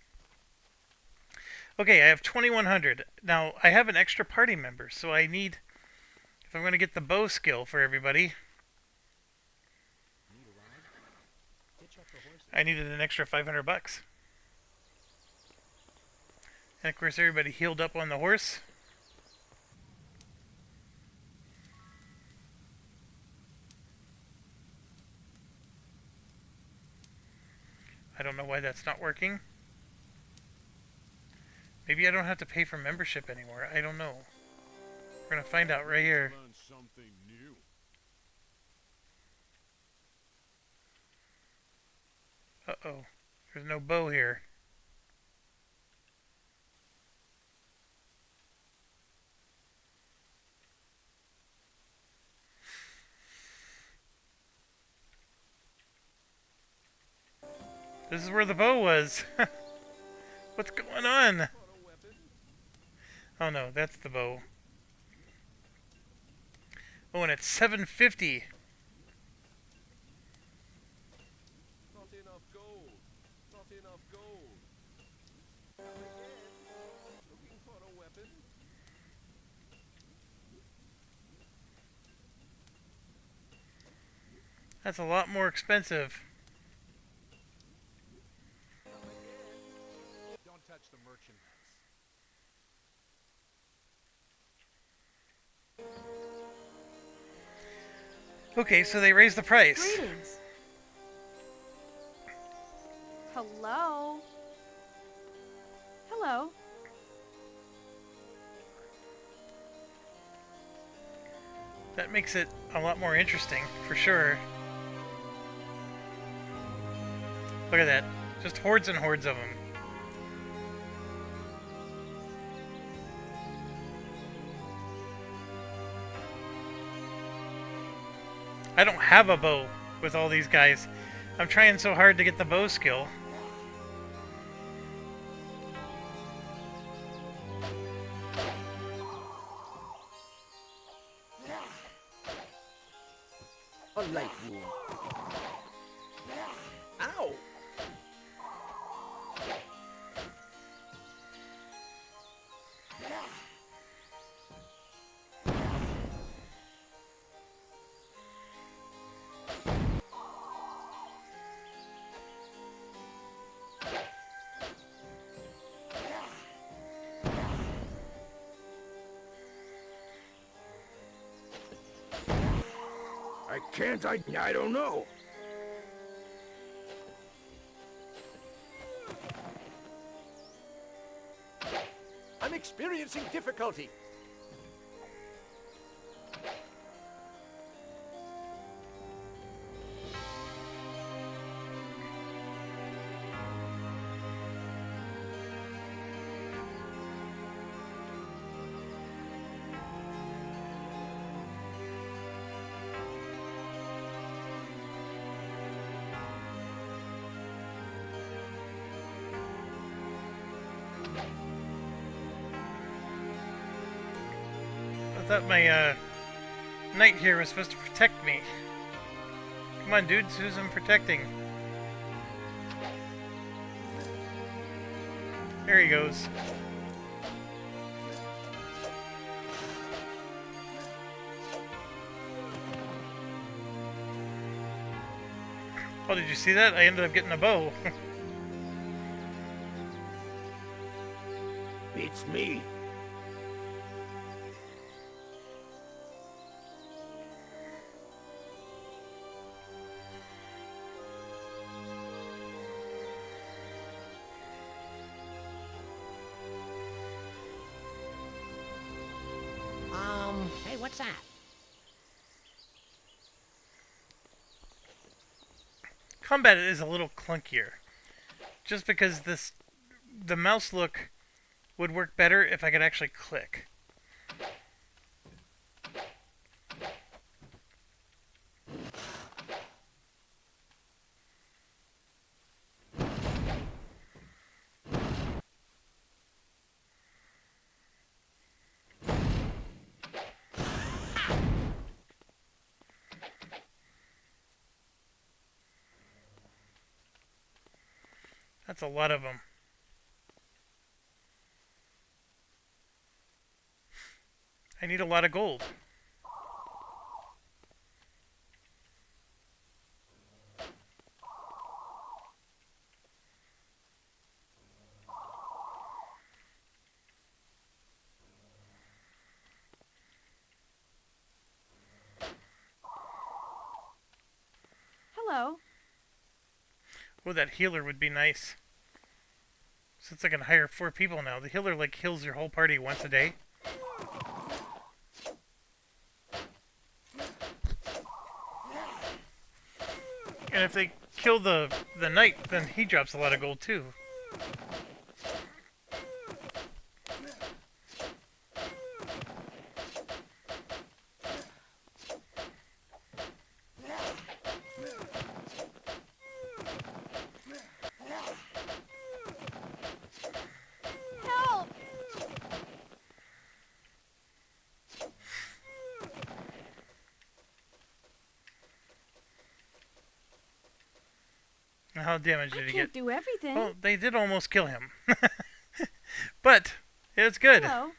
Okay, I have 2100. Now, I have an extra party member, so I need... If I'm gonna get the bow skill for everybody... I needed an extra 500 bucks. And of course everybody healed up on the horse. I don't know why that's not working. Maybe I don't have to pay for membership anymore. I don't know. We're gonna find out right here. Uh-oh. There's no bow here. This is where the bow was. What's going on? Oh no, that's the bow. Oh, and it's 750. Not enough gold. Not enough gold. Looking for a weapon? That's a lot more expensive. Don't touch the merchandise. Okay, so they raised the price. Greetings. Hello? Hello? That makes it a lot more interesting, for sure. Look at that. Just hordes and hordes of them. I don't have a bow with all these guys. I'm trying so hard to get the bow skill. A light wound. Ow! I don't know. I'm experiencing difficulty. I thought my knight here was supposed to protect me. Come on, dudes, who's him protecting? There he goes. Oh, did you see that? I ended up getting a bow. It's me. Hey, what's that? Combat is a little clunkier. Just because the mouse look would work better if I could actually click. That's a lot of them. I need a lot of gold. Hello. Oh, that healer would be nice. Since I can hire 4 people now, the healer like heals your whole party once a day. And if they kill the knight, then he drops a lot of gold too. Help! How damage did I he can't get? do everything. Well, they did almost kill him. But it's good. Hello.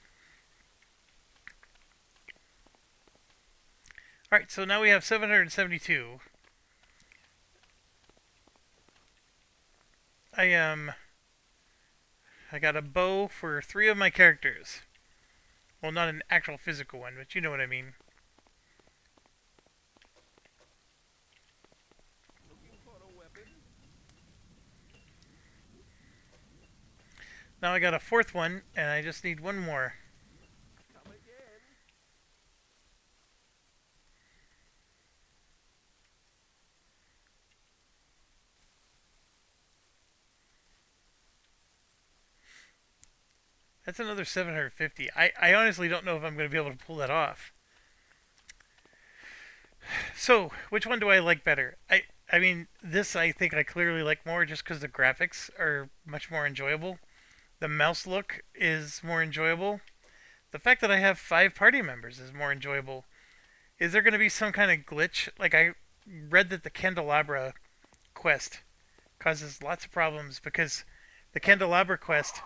Alright, so now we have 772. I got a bow for 3 of my characters. Well, not an actual physical one, but you know what I mean. Now I got a 4th one, and I just need 1 more. That's another 750. I honestly don't know if I'm going to be able to pull that off. So, which one do I like better? I mean, this I think I clearly like more just because the graphics are much more enjoyable. The mouse look is more enjoyable. The fact that I have 5 party members is more enjoyable. Is there going to be some kind of glitch? Like, I read that the candelabra quest causes lots of problems because the candelabra quest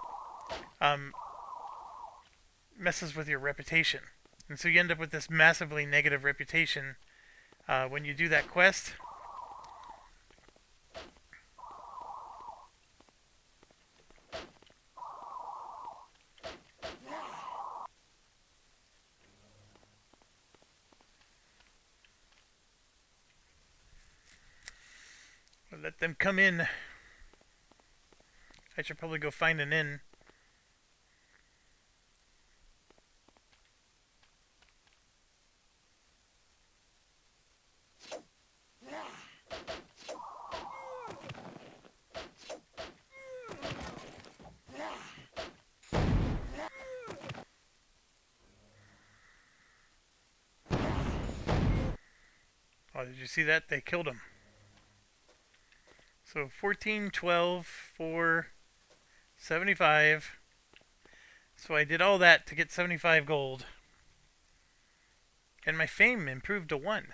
messes with your reputation. And so you end up with this massively negative reputation when you do that quest. Let them come in. I should probably go find an inn. Oh, did you see that? They killed him. So 14, 12, 4, 75. So I did all that to get 75 gold. And my fame improved to 1.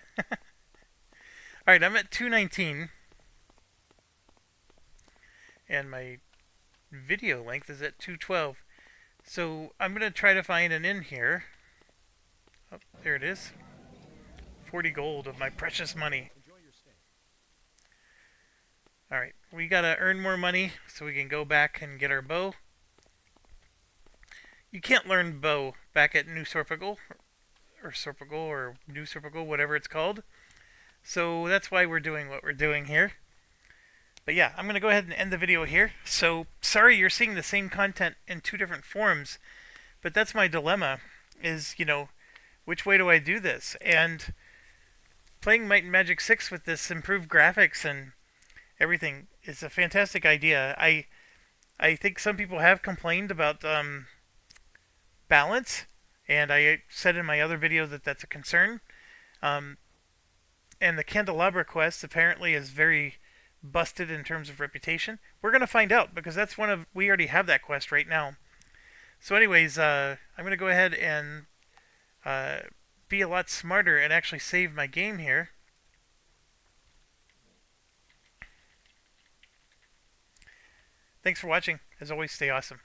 Alright, I'm at 219. And my video length is at 212. So I'm going to try to find an inn here. Oh, there it is. 40 gold of my precious money. Alright, we gotta earn more money so we can go back and get our bow. You can't learn bow back at New Sorpigal, or New Sorpigal, whatever it's called. So that's why we're doing what we're doing here. But yeah, I'm gonna go ahead and end the video here. So sorry you're seeing the same content in 2 different forms, but that's my dilemma, is, you know, which way do I do this? And playing Might and Magic 6 with this improved graphics and everything is a fantastic idea. I think some people have complained about balance, and I said in my other video that that's a concern. And the candelabra quest apparently is very busted in terms of reputation. We're gonna find out because that's we already have that quest right now. So anyways, I'm gonna go ahead and be a lot smarter and actually save my game here. Thanks for watching. As always, stay awesome.